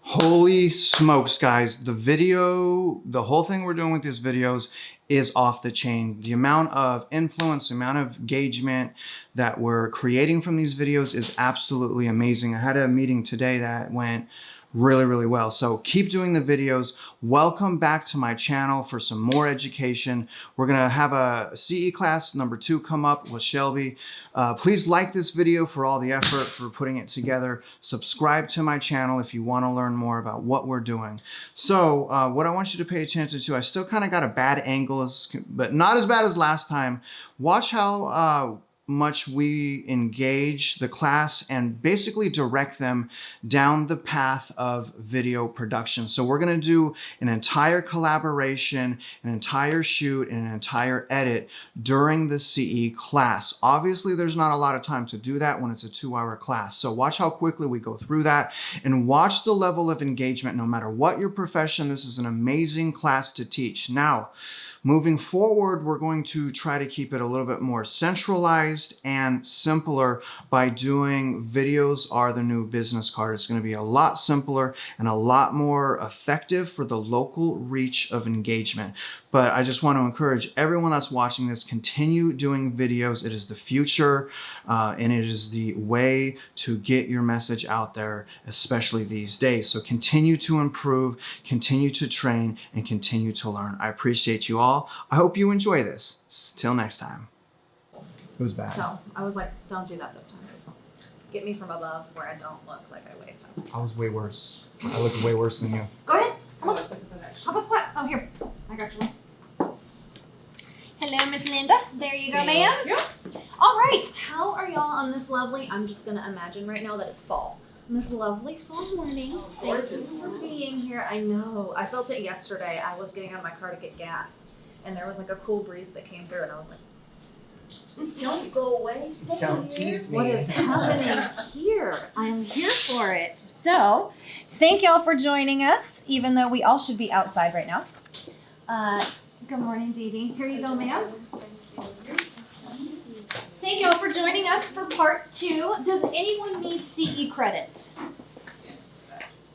Holy smokes, guys. The whole thing we're doing with these videos is off the chain. The amount of influence, the amount of engagement that we're creating from these videos is absolutely amazing. I had a meeting today that went really well. So keep doing the videos. Welcome back to my channel for some more education. We're gonna have a CE class number 2 come up with Shelby. Please like this video for all the effort for putting it together. Subscribe to my channel if you want to learn more about what we're doing. So what I want you to pay attention to, I still kind of got a bad angle, but not as bad as last time. Watch how much we engage the class and basically direct them down the path of video production. So we're going to do an entire collaboration, an entire shoot, and an entire edit during the CE class. Obviously, there's not a lot of time to do that when it's a 2-hour class. So watch how quickly we go through that and watch the level of engagement no matter what your profession. This is an amazing class to teach. Now, moving forward, we're going to try to keep it a little bit more centralized and simpler by doing videos are the new business card. It's going to be a lot simpler and a lot more effective for the local reach of engagement. But I just want to encourage everyone that's watching this, continue doing videos. It is the future and it is the way to get your message out there, especially these days. So continue to improve, continue to train, and continue to learn. I appreciate you all. I hope you enjoy this. Till next time. It was bad. So I was like, don't do that this time. Just get me from above where I don't look like I weigh 5. I was way worse. I looked way worse than you. Go ahead. Come on. How about spot? Oh, here. I got you. Hello, Miss Linda. There you go, ma'am. Yep. All right. How are y'all on this lovely, I'm just going to imagine right now that it's fall. On this lovely fall morning. Oh, Thank gorgeous. you for being here. I know. I felt it yesterday. I was getting out of my car to get gas, and there was like a cool breeze that came through, and I was like, don't go away. Stay Don't here. tease me. What is happening here? I am here for it. So, thank y'all for joining us, even though we all should be outside right now. Good morning, Dee Dee. Here you go, ma'am. Thank y'all for joining us for part 2. Does anyone need CE credit?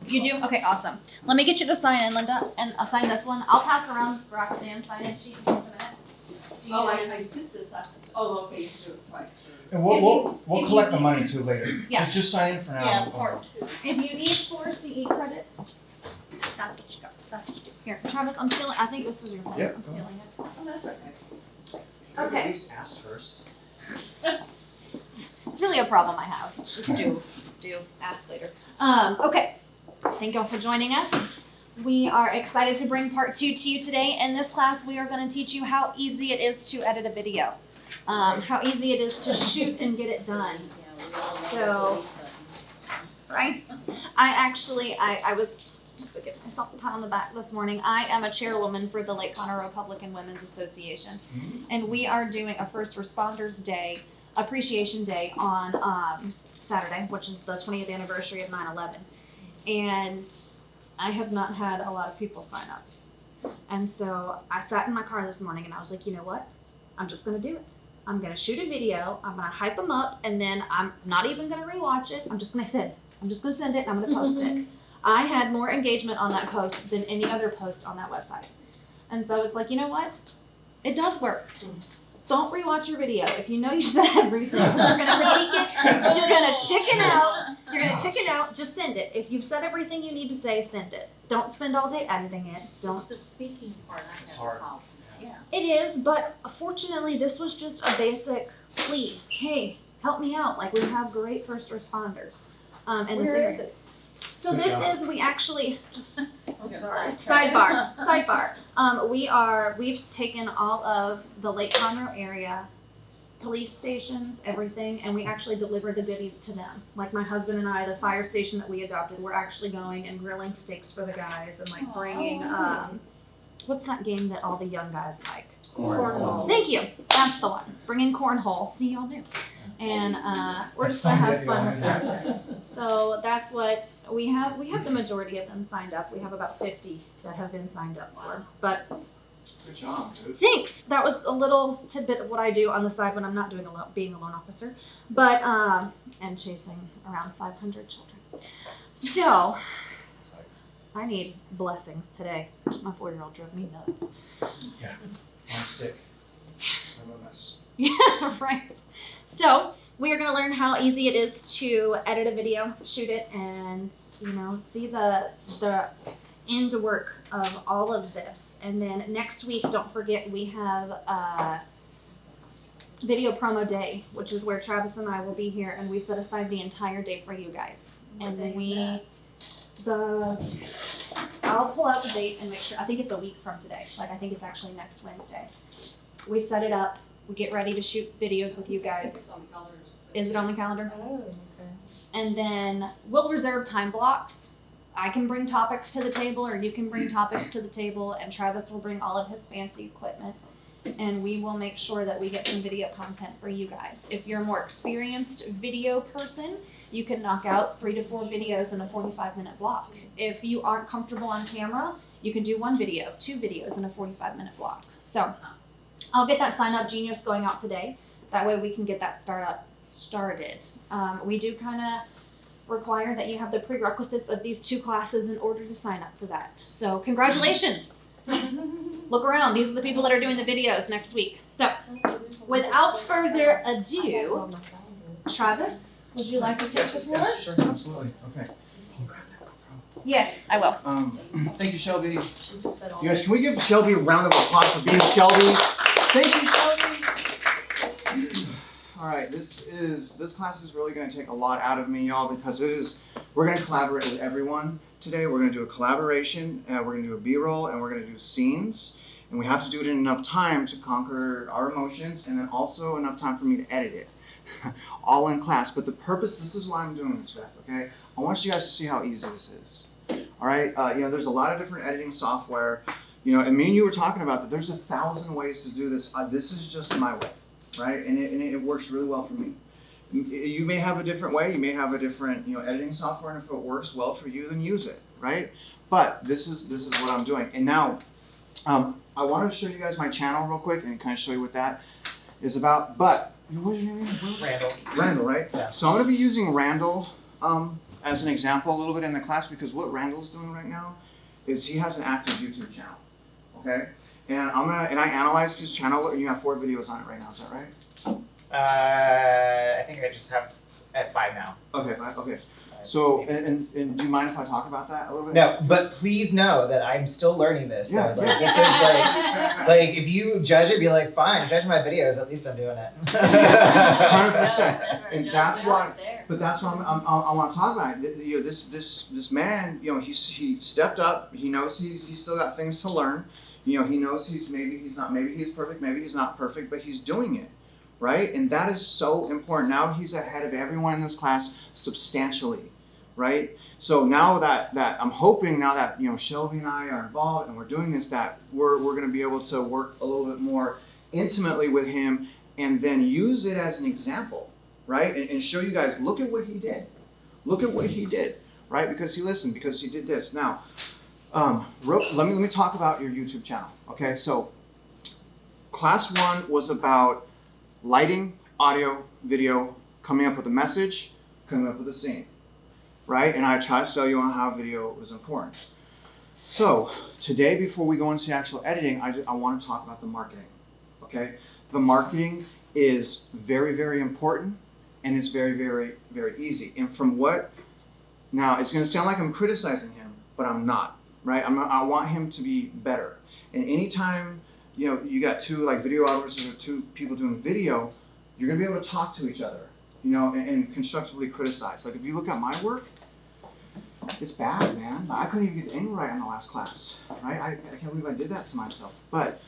You do? Okay, awesome. Let me get you to sign in, Linda, and I'll sign this one. I'll pass around Roxanne's sign-in sheet in just a minute. Oh, I did this last time. Oh, okay, you do it twice. And If we'll you collect the need- money too later. Yeah. Just sign in for now. Yeah, part 2. If you need 4 CE credits, that's what you got. That's what you do. Here, Travis, I'm stealing. I think this is your pen. Yep. I'm stealing it. Oh, that's okay. At Okay. least ask first. It's really a problem I have. It's just do, ask later. Okay. Thank y'all for joining us. We are excited to bring part 2 to you today. In this class, we are going to teach you how easy it is to edit a video, how easy it is to shoot and get it done. So, right? I was to get myself a pat on the back this morning. I am a chairwoman for the Lake Conroe Republican Women's Association, and we are doing a First Responders Day, Appreciation Day on Saturday, which is the 20th anniversary of 9/11. And I have not had a lot of people sign up. And so I sat in my car this morning and I was like, you know what? I'm just going to do it. I'm going to shoot a video. I'm going to hype them up, and then I'm not even going to rewatch it. I'm just going to send it. I'm just going to send it, and I'm going to post it. I had more engagement on that post than any other post on that website. And so it's like, you know what? It does work. Don't rewatch your video. If you know you said everything, you're going to critique it, you're going to chicken out. You're going to chicken out. Just send it. If you've said everything you need to say, send it. Don't spend all day editing it. It's Don't. the speaking part I It's have hard. a problem. Yeah. It is, but fortunately, this was just a basic plea. Hey, help me out. Like, we have great first responders in this area. So Good this job. is, we actually just Okay, sorry, sidetrack. sidebar. We've taken all of the Lake Conroe area police stations, everything, and we actually deliver the goodies to them. Like my husband and I, the fire station that we adopted, we're actually going and grilling steaks for the guys and like bringing what's that game that all the young guys like? Cornhole. Thank you. That's the one. Bringing cornhole. See, y'all do. And we're just gonna have fun with that. So that's what we have. We have the majority of them signed up. We have about 50 that have been signed up for. But Good job, dude. thanks. That was a little tidbit of what I do on the side when I'm not doing being a loan officer, but and chasing around 500 children. So I need blessings today. My 4-year-old drove me nuts. Yeah, I'm sick. I'm a mess. Yeah, right. So we are going to learn how easy it is to edit a video, shoot it, and see the end work of all of this. And then next week, don't forget, we have video promo day, which is where Travis and I will be here, and we set aside the entire day for you guys. What day is that? I'll pull out the date and make sure. I think it's a week from today. Like, I think it's actually next Wednesday. We set it up. We get ready to shoot videos with you guys. It's on the calendars. Is it on the calendar? Oh, okay. And then we'll reserve time blocks. I can bring topics to the table, or you can bring topics to the table, and Travis will bring all of his fancy equipment. And we will make sure that we get some video content for you guys. If you're a more experienced video person, you can knock out 3 to 4 videos in a 45-minute block. If you aren't comfortable on camera, you can do 1 video, 2 videos in a 45-minute block. So I'll get that sign up genius going out today. That way we can get that started. We do kind of require that you have the prerequisites of these 2 classes in order to sign up for that. So congratulations. Look around. These are the people that are doing the videos next week. So without further ado, Travis, would you like to take the floor? Sure, absolutely. Okay. Can you grab that GoPro? Yes, I will. Thank you, Shelby. She just said all You guys, can we give Shelby a round of applause for being Shelby? Thank you, Shelby. All right, this class is really going to take a lot out of me, y'all, because we're going to collaborate with everyone today. We're going to do a collaboration, we're going to do a B-roll, and we're going to do scenes. And we have to do it in enough time to conquer our emotions, and then also enough time for me to edit it. All in class. But the purpose, this is why I'm doing this, Beth, okay? I want you guys to see how easy this is. All right, there's a lot of different editing software. And me and you were talking about that there's 1,000 ways to do this. This is just my way, right? And it works really well for me. You may have a different way. You may have a different, editing software, and if it works well for you, then use it, right? But this is what I'm doing. And now, I want to show you guys my channel real quick and kind of show you what that is about. But what's your name? Randall. Randall, right? Yeah. So I'm going to be using Randall as an example a little bit in the class, because what Randall's doing right now is he has an active YouTube channel, okay? And I analyzed his channel. You have 4 videos on it right now, is that right? I think I just have at 5 now. Okay, fine, okay. So, and do you mind if I talk about that a little bit? No, but please know that I'm still learning this. So Yeah. this is like if you judge it, be like, fine, judge my videos. At least I'm doing it. 100%. And that's why. Right there. But that's what I want to talk about. This man, he stepped up. He knows he's still got things to learn. He knows maybe he's perfect, maybe he's not perfect, but he's doing it, right? And that is so important. Now he's ahead of everyone in this class substantially, right? So now that I'm hoping now that Shelby and I are involved and we're doing this, that we're going to be able to work a little bit more intimately with him, and then use it as an example, right? And show you guys, look at what he did. Look at what he did, right? Because he did this. Now, let me talk about your YouTube channel, okay? So, class 1 was about lighting, audio, video, coming up with a message, coming up with a scene, right? And I try to sell you on how video was important. So, today, before we go into the actual editing, I want to talk about the marketing, okay? The marketing is very, very important, and it's very, very, very easy. And now it's going to sound like I'm criticizing him, but I'm not, right? I want him to be better. And anytime, you got 2 videographers or 2 people doing video, you're going to be able to talk to each other, and constructively criticize. Like if you look at my work, it's bad, man. I couldn't even get the angle right on the last class, right? I can't believe I did that to myself. But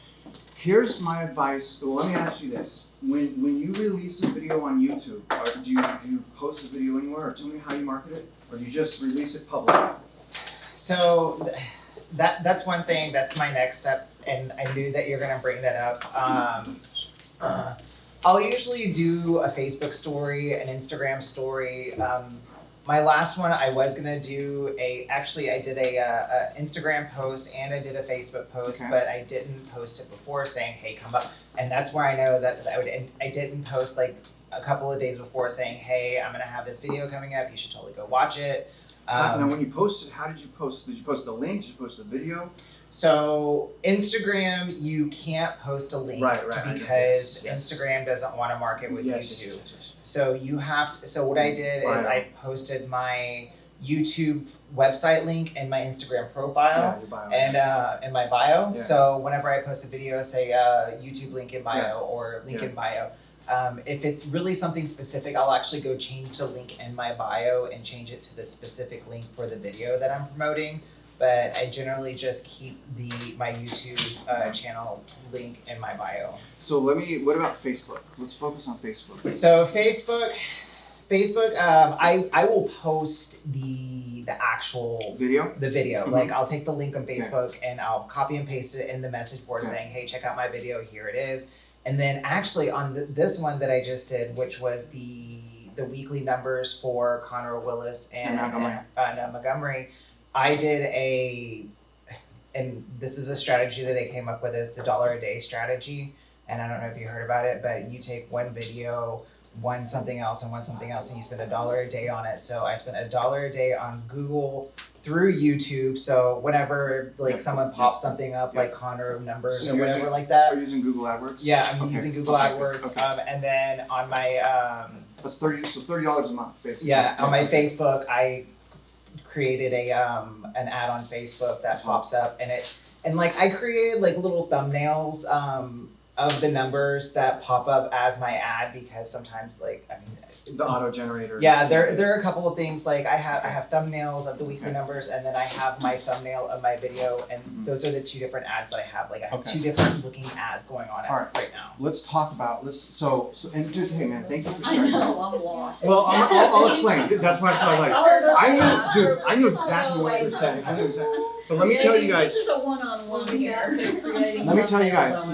here's my advice. Well, let me ask you this. When you release a video on YouTube, do you post a video anywhere, or tell me how you market it, or do you just release it publicly? So that's one thing. That's my next step, and I knew that you're gonna bring that up. I'll usually do a Facebook story, an Instagram story. My last one, I was gonna do I did a Instagram post and I did a Facebook post, Okay. but I didn't post it before saying, hey, come up. And that's where I know that I didn't post like a couple of days before saying, hey, I'm gonna have this video coming up, you should totally go watch it. Now, when you posted, how did you post? Did you post the link? Did you post the video? So Instagram, you can't post a link Right, because yes. Instagram doesn't want to market with Yes, YouTube. yes. So you have to. So what I did is I posted my YouTube website link and my Instagram profile Your bio. and in my bio. Yeah. So whenever I post a video, say YouTube link in bio or link in bio. If it's really something specific, I'll actually go change the link in my bio and change it to the specific link for the video that I'm promoting. But I generally just keep my YouTube channel link in my bio. So what about Facebook? Let's focus on Facebook. So Facebook, I will post the actual Video? video. Mhm. Like I'll take the link on Facebook and I'll copy and paste it in the message board saying, hey, check out my video, here it is. And then actually on this one that I just did, which was the weekly numbers for Conroe Willis and Montgomery, I did and this is a strategy that I came up with. It's the $1 a day strategy. And I don't know if you heard about it, but you take one video, one something else, and you spend $1 a day on it. So I spent $1 a day on Google through YouTube. So whenever someone pops something up like Conroe numbers or whatever like that. Are you using Google AdWords? Yeah, I'm using Google AdWords. Okay. And then on my that's $30 a month basically. Yeah, on my Facebook I created an ad on Facebook that pops up and I created little thumbnails of the numbers that pop up as my ad because sometimes the auto generator. Yeah, there are a couple of things I have thumbnails of the weekly numbers and then I have my thumbnail of my video and those are the two different ads that I have. I have two different looking ads going on right now. Let's talk about and just hey man, thank you for I sharing. know, I'm lost. Well, I'll explain. That's why I knew exactly what you were saying. I knew exactly. But let me tell you guys. This is a one-on-one here. Let me tell you guys.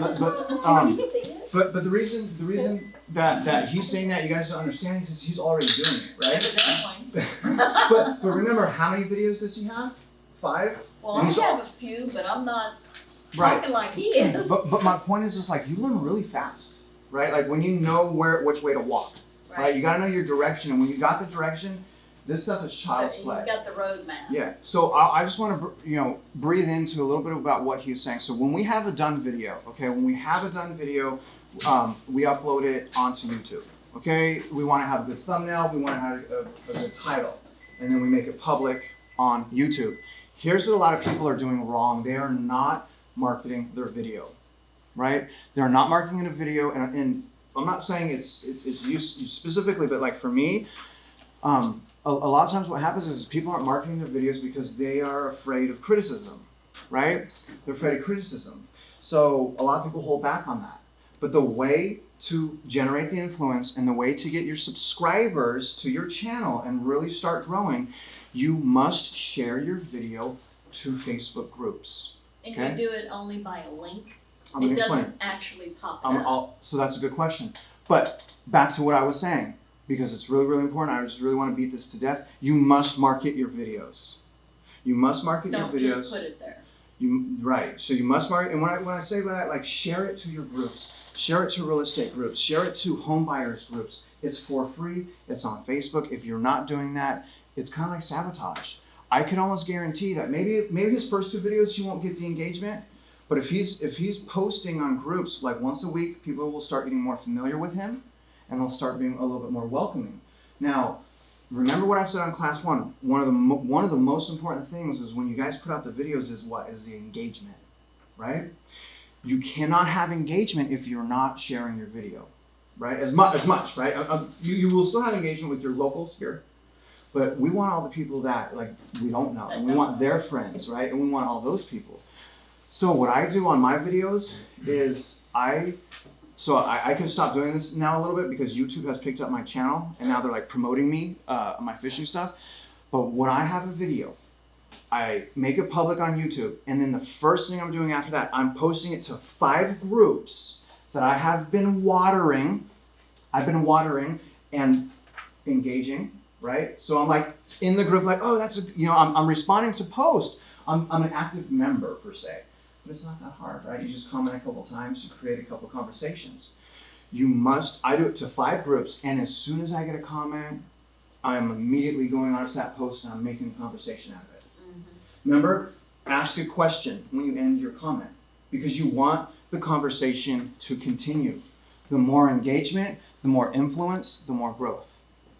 But the reason that he's saying that you guys don't understand because he's already doing it, right? but remember, how many videos does he have? 5? Well, I have a few, but I'm not right. talking like he is. But my point is just you learn really fast, right? When you know which way to walk, right? You gotta know your direction, and when you got the direction, this stuff is child's play. He's got the roadmap. Yeah. So I just want to breathe into a little bit about what he's saying. So when we have a done video, we upload it onto YouTube. Okay. We want to have a good thumbnail. We want to have a good title, and then we make it public on YouTube. Here's what a lot of people are doing wrong. They are not marketing their video, right? They're not marketing a video, and I'm not saying it's used specifically, but for me, a lot of times what happens is people aren't marketing their videos because they are afraid of criticism, right? They're afraid of criticism. So a lot of people hold back on that. But the way to generate the influence and the way to get your subscribers to your channel and really start growing, you must share your video to Facebook groups. And you do it only by a link? It doesn't actually pop up. So that's a good question. But back to what I was saying, because it's really, really important. I just really want to beat this to death. You must market your videos. You must market your videos. Don't just put it there. Right. So you must market. And when I say that, share it to your groups. Share it to real estate groups. Share it to home buyers groups. It's for free. It's on Facebook. If you're not doing that, it's kind of like sabotage. I can almost guarantee that maybe his first 2 videos he won't get the engagement, but if he's posting on groups once a week, people will start getting more familiar with him. And they'll start being a little bit more welcoming. Now, remember what I said on class 1. One of the most important things is when you guys put out the videos is the engagement, right? You cannot have engagement if you're not sharing your video, right? As much, right? You will still have engagement with your locals here, but we want all the people that we don't know, and we want their friends, right? And we want all those people. So what I do on my videos is I can stop doing this now a little bit because YouTube has picked up my channel and now they're promoting me, my fishing stuff. But when I have a video, I make it public on YouTube, and then the first thing I'm doing after that, I'm posting it to 5 groups that I have been watering. I've been watering and engaging, right? So I'm in the group, oh, that's I'm responding to posts. I'm an active member per se. But it's not that hard, right? You just comment a couple times, you create a couple conversations. I do it to 5 groups, and as soon as I get a comment, I'm immediately going on to that post and I'm making a conversation out of it. Remember, ask a question when you end your comment because you want the conversation to continue. The more engagement, the more influence, the more growth.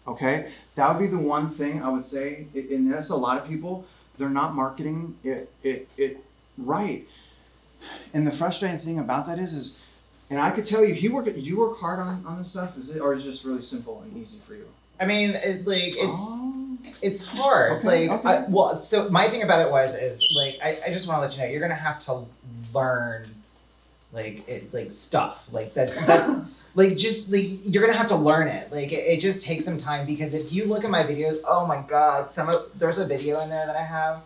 Okay? That would be the one thing I would say, and that's a lot of people, they're not marketing it right. And the frustrating thing about that is, and I could tell you, do you work hard on this stuff, or is it just really simple and easy for you? I mean, it's hard. Okay, like, okay. So my thing about it is like, I just want to let you know, you're gonna have to learn, stuff like that's you're gonna have to learn it. Like, it just takes some time because if you look at my videos, oh my God, there's a video in there that I have,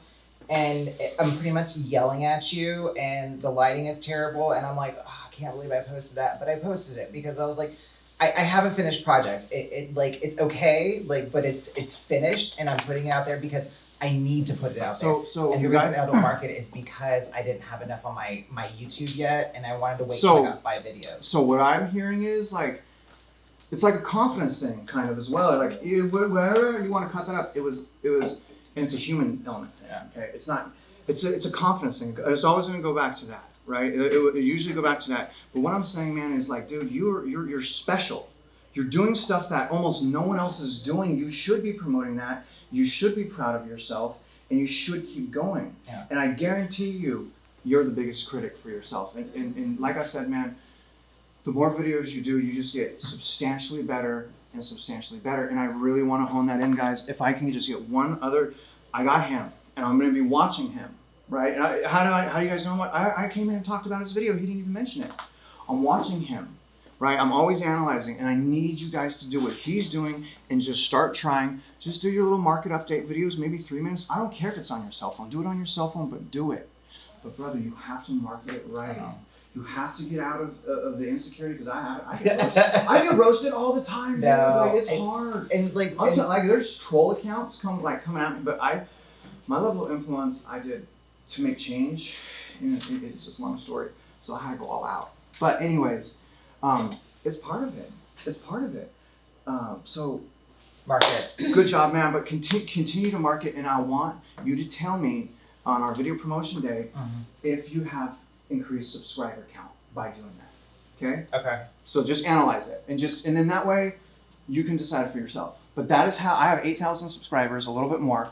and I'm pretty much yelling at you, and the lighting is terrible, and I'm like, oh, I can't believe I posted that, but I posted it because I was like, I have a finished project. It's okay, but it's finished, and I'm putting it out there because I need to put it out there. So And the reason I don't market it is because I didn't have enough on my YouTube yet, and I wanted to wait till I got 5 videos. So what I'm hearing is it's like a confidence thing kind of as well. Like wherever you want to cut that up, it was, and it's a human element thing. Yeah. Okay, it's not. It's a confidence thing. It's always going to go back to that, right? It usually go back to that. But what I'm saying, man, is like, dude, you're special. You're doing stuff that almost no one else is doing. You should be promoting that. You should be proud of yourself, and you should keep going. Yeah. And I guarantee you're the biggest critic for yourself. And like I said, man, the more videos you do, you just get substantially better and substantially better. And I really want to hone that in, guys. If I can just get one other, I got him, and I'm going to be watching him, right? And how do you guys know what? I came in and talked about his video. He didn't even mention it. I'm watching him. Right, I'm always analyzing, and I need you guys to do what he's doing and just start trying. Just do your little market update videos, maybe 3 minutes. I don't care if it's on your cell phone. Do it on your cell phone, but do it. But brother, you have to market it right. You have to get out of the insecurity because I get roasted all the time, dude. No, Like, it's hard. And There's troll accounts coming at me, but my level of influence I did to make change. And it's just a long story, so I had to go all out. But anyways. It's part of it. It's part of it. So, market. Good job, man. But continue to market, and I want you to tell me on our video promotion day if you have increased subscriber count by doing that. Okay. Okay. So just analyze it, and then that way you can decide for yourself. But that is how I have 8,000 subscribers, a little bit more.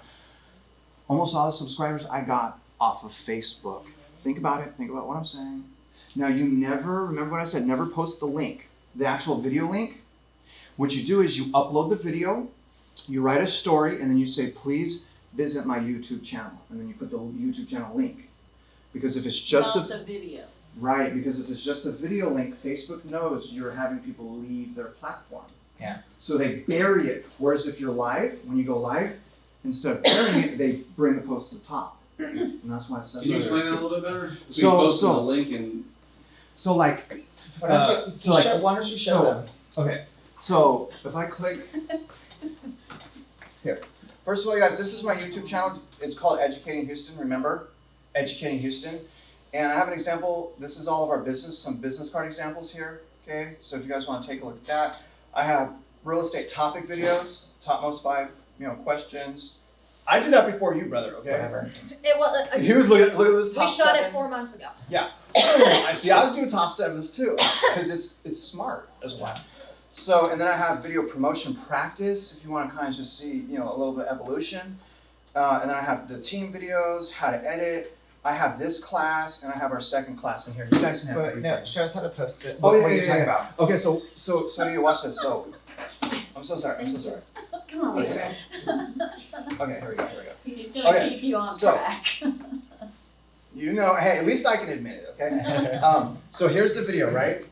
Almost all the subscribers I got off of Facebook. Think about it. Think about what I'm saying. Now, you remember what I said, never post the link, the actual video link. What you do is you upload the video, you write a story, and then you say, please visit my YouTube channel. And then you put the YouTube channel link. Because if it's just a video. Right, because if it's just a video link, Facebook knows you're having people leave their platform. Yeah. So they bury it. Whereas if you're live, when you go live, instead of burying it, they bring the post to the top. And that's why I said. Can you explain that a little bit better? So you posted the link and. So like, Why don't you show them? Okay, so if I click here, first of all, you guys, this is my YouTube channel. It's called Educating Houston. Remember, Educating Houston. And I have an example. This is all of our some business card examples here. Okay, so if you guys want to take a look at that, I have real estate topic videos, topmost 5, questions. I did that before you, brother. Okay. Whatever. It was. He was looking at this top We shot 7. it 4 months ago. Yeah. I see. I was doing top 7s too because it's smart as well. So, and then I have video promotion practice if you want to kind of just see, a little bit of evolution. And then I have the team videos, how to edit. I have this class, and I have our second class in here. You guys can have. But no, show us how to post it. Oh, What yeah, are you yeah, talking yeah. about? Okay, so you watch this. So, I'm so sorry. Come on, Okay. Greg. Okay, here we go. He's gonna Okay, keep you on so- track. Hey, at least I can admit it, okay? So here's the video, right?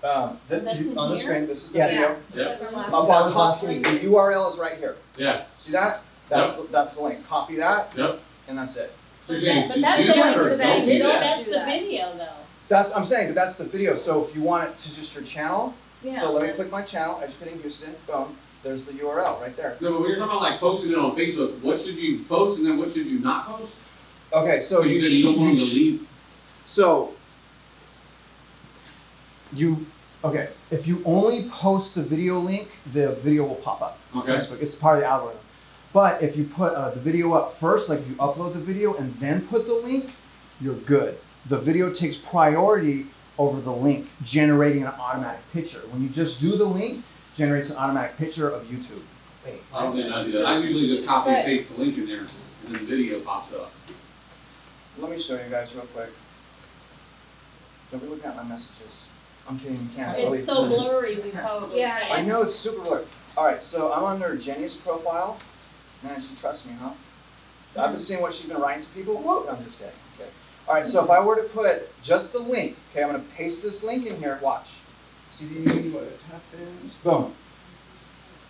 That's in on the here? screen, this is the Yeah. video. Yeah. From last Up That on was top, last week. the URL is right here. Yeah. See that? That's the link. Copy that, Yep. and that's it. So you're saying, But that's do that only or today. don't do Don't that? That's do the that. video though. I'm saying, but that's the video. So if you want it to just your channel, Yeah. so let me click my channel, Educating Houston, boom, there's the URL right there. No, but when you're talking about like posting it on Facebook, what should you post and then what should you not post? Okay, so you said you don't want them to leave. So you Okay, if you only post the video link, the video will pop up on Okay. Facebook. It's part of the algorithm. But if you put the video up first, like if you upload the video and then put the link, you're good. The video takes priority over the link, generating an automatic picture. When you just do the link, it generates an automatic picture of YouTube. Wait. I don't think I do that. I usually just copy and paste the link in there, and then the video pops up. Let me show you guys real quick. Don't be looking at my messages. I'm kidding, you can't. It's so blurry, we probably Yeah, can't. I know it's super blurry. All right, so I'm under Jenny's profile. Man, she trusts me, huh? I've been seeing what she's been writing to people. Whoa, I'm just kidding. Okay. All right, so if I were to put just the link, okay, I'm gonna paste this link in here. Watch. See what happens? Boom.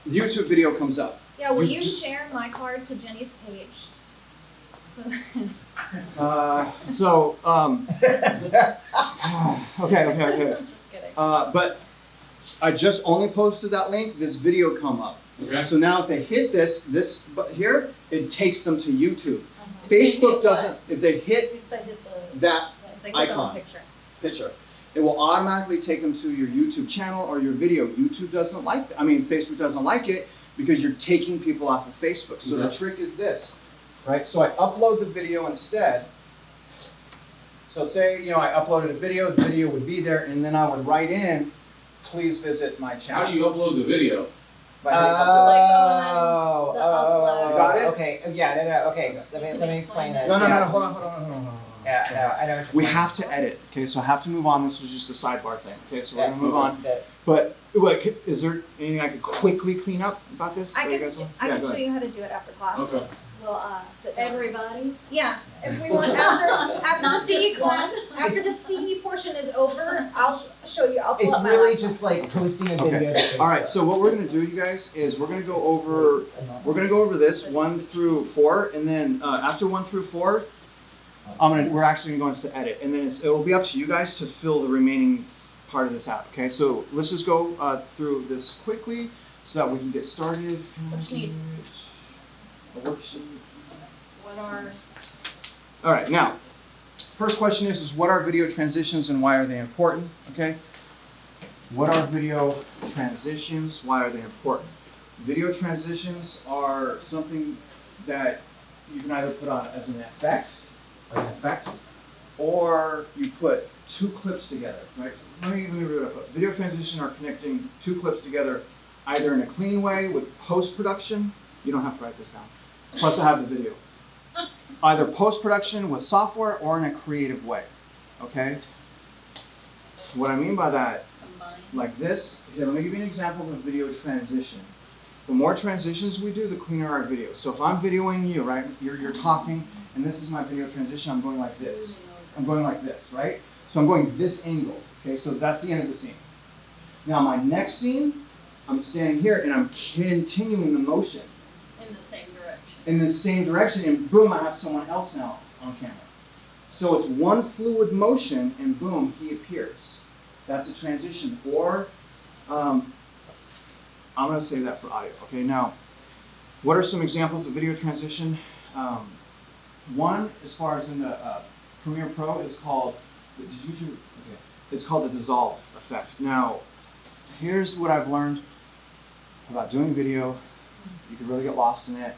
The YouTube video comes up. Yeah, will You you just- share my card to Jenny's page? So Okay. I'm just kidding. But I just only posted that link. This video come up. Okay. So now if they hit this but here, it takes them to YouTube. If they Facebook hit doesn't. If they hit If they hit the, that if they click on icon. the picture. picture, it will automatically take them to your YouTube channel or your video. YouTube doesn't like it. I mean, Facebook doesn't like it because you're taking people off of Facebook. So the Okay. trick is this, right? So I upload the video instead. So say, I uploaded a video, the video would be there, and then I would write in, please visit my channel. How do you upload the video? By hitting upload. Click on the upload. You got it? Okay, yeah, no, okay, let me explain this. No, Yeah. hold on. Yeah, no, I know what you're We saying. have to edit, okay? So I have to move on. This was just a sidebar thing, okay? So we're Yeah. gonna move on. But is there anything I could quickly clean up about this? I that you can, guys want? I Yeah, can go show ahead. you how to do it after class. Okay. We'll sit down. Everybody? Yeah, if we want after Not the CE just class, one. after the CE portion is over, I'll show you. I'll pull It's up my really laptop. just like posting a Okay. video to Facebook. All right. So what we're gonna do, you guys, is we're gonna go over this 1 through 4, and then after 1 through 4, we're actually going to edit, and then it will be up to you guys to fill the remaining part of this out. Okay. So let's just go through this quickly so that we can get started. What you need? A worksheet. What are, All right, now, first question is what are video transitions and why are they important? Okay, what are video transitions? Why are they important? Video transitions are something that you can either put on as an effect, or you put two clips together. Right? Let me read it up. Video transition are connecting two clips together, either in a clean way with post-production. You don't have to write this down. Plus, I have the video. Either post-production with software or in a creative way, okay? What I mean by that, combined? like this, here, let me give you an example of a video transition. The more transitions we do, the cleaner our video. So if I'm videoing you, right, you're talking, and this is my video transition, I'm going like this. I'm going like this, right? So I'm going this angle, okay? So that's the end of the scene. Now my next scene, I'm standing here and I'm continuing the motion In the same direction. in the same direction, and boom, I have someone else now on camera. So it's one fluid motion, and boom, he appears. That's a transition. Or, I'm going to save that for audio. Okay, now, what are some examples of video transition? One, as far as in the Premiere Pro, is called, it's called the dissolve effect. Now, here's what I've learned about doing video. You can really get lost in it.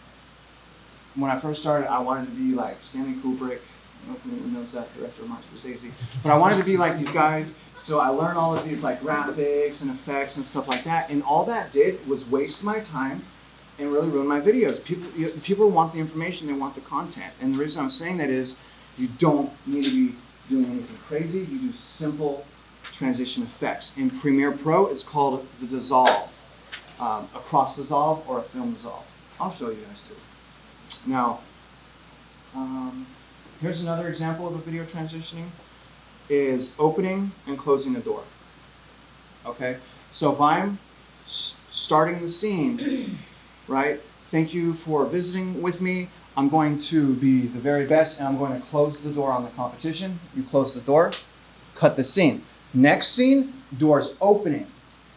When I first started, I wanted to be like Stanley Kubrick. I don't know if anyone knows that, director of Martin Scorsese. But I wanted to be like these guys. So I learned all of these like graphics and effects and stuff like that. And all that did was waste my time and really ruin my videos. People want the information, they want the content. And the reason I'm saying that is you don't need to be doing anything crazy. You do simple transition effects. In Premiere Pro, it's called the dissolve. A cross dissolve or a film dissolve. I'll show you guys too. Now, here's another example of a video transitioning, is opening and closing a door. Okay, so if I'm starting the scene, right, thank you for visiting with me, I'm going to be the very best and I'm going to close the door on the competition. You close the door, cut the scene. Next scene, door's opening,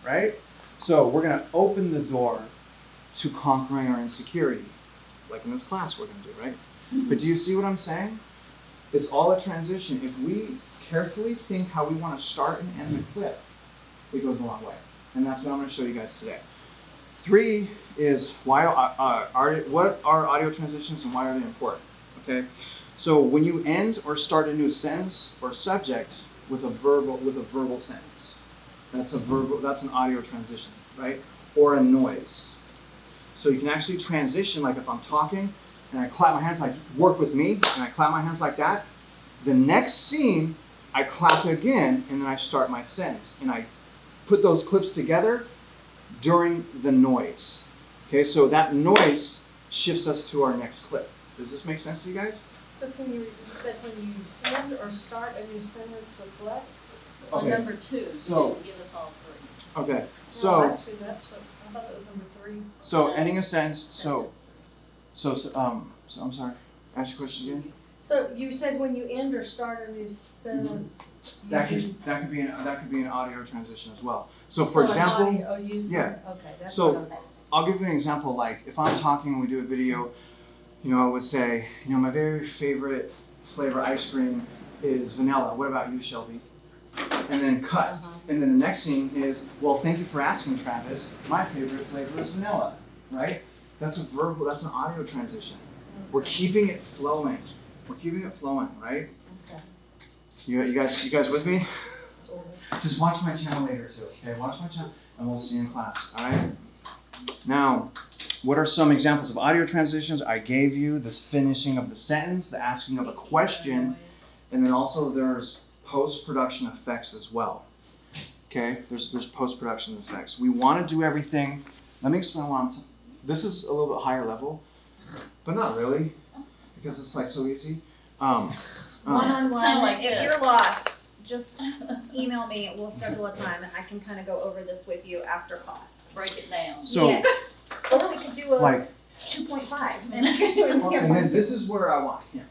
right? So we're gonna open the door to conquering our insecurity, like in this class we're gonna do, right? But do you see what I'm saying? It's all a transition. If we carefully think how we wanna start and end the clip, it goes a long way. And that's what I'm going to show you guys today. 3 is what are audio transitions and why are they important? Okay, so when you end or start a new sentence or subject with a verbal sentence, that's an audio transition, right? Or a noise. So you can actually transition, like if I'm talking and I clap my hands, like work with me, and I clap my hands like that. The next scene, I clap again, and then I start my sentence, and I put those clips together during the noise. Okay, so that noise shifts us to our next clip. Does this make sense to you guys? So can you said when you end or start a new sentence with what? On Okay. number 2, So- so you didn't give us all 3. Okay, No, so actually, that's what, I thought that was number 3. so ending a sentence. So I'm sorry. Ask your question again. So you said when you end or start a new sentence, you That do. could be an audio transition as well. So for an example, audio, you said, okay, that's So- what I'm. I'll give you an example. Like if I'm talking and we do a video, I would say, my very favorite flavor ice cream is vanilla. What about you, Shelby? And then cut. Uh-huh. And then the next scene is, well, thank you for asking, Travis. My favorite flavor is vanilla, right? That's an audio transition. We're keeping it flowing. Right? Okay. You guys with me? Sort of. Just watch my channel later too. Okay, watch my channel, and we'll see you in class. All right. Now, what are some examples of audio transitions? I gave you this finishing of the sentence, the asking of a question, and then also there's post-production effects as well. Okay, there's post-production effects. We want to do everything. Let me explain why this is a little bit higher level, but not really, because it's like so easy. One-on-one, kinda like if this. you're lost, just email me, we'll schedule a time and I can kind of go over this with you after class. Break it down. So- Yes, or we could do a Like, 2.5 and I can do it here. and then this is where I want him,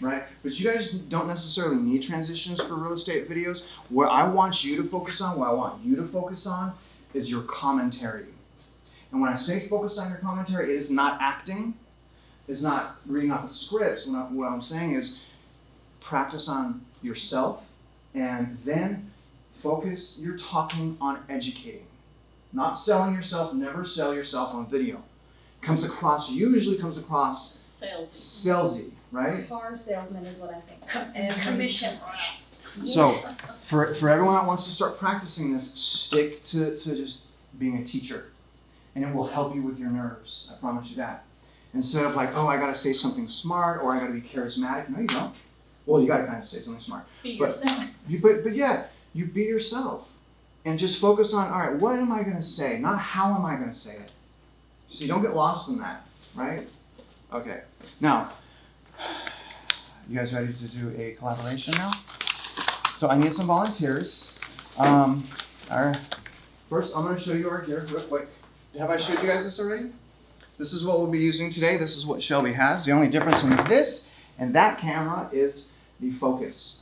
right? But you guys don't necessarily need transitions for real estate videos. What I want you to focus on, is your commentary. And when I say focus on your commentary, it is not acting. It's not reading off of scripts. What I'm saying is practice on yourself and then focus your talking on educating. Not selling yourself, never sell yourself on video. Usually comes across Sales. salesy, right? Car salesman is what I think. Commission. So Yes. for everyone that wants to start practicing this, stick to just being a teacher. And it will help you with your nerves. I promise you that. Instead of like, oh, I gotta say something smart or I gotta be charismatic. No, you don't. Well, you gotta kind of say something smart. Be But- yourself. But yeah, you be yourself. And just focus on, all right, what am I gonna say? Not how am I gonna say it. So you don't get lost in that, right? Okay. Now, you guys ready to do a collaboration now? So I need some volunteers. First, I'm gonna show you our gear real quick. Have I showed you guys this already? This is what we'll be using today. This is what Shelby has. The only difference in this and that camera is the focus.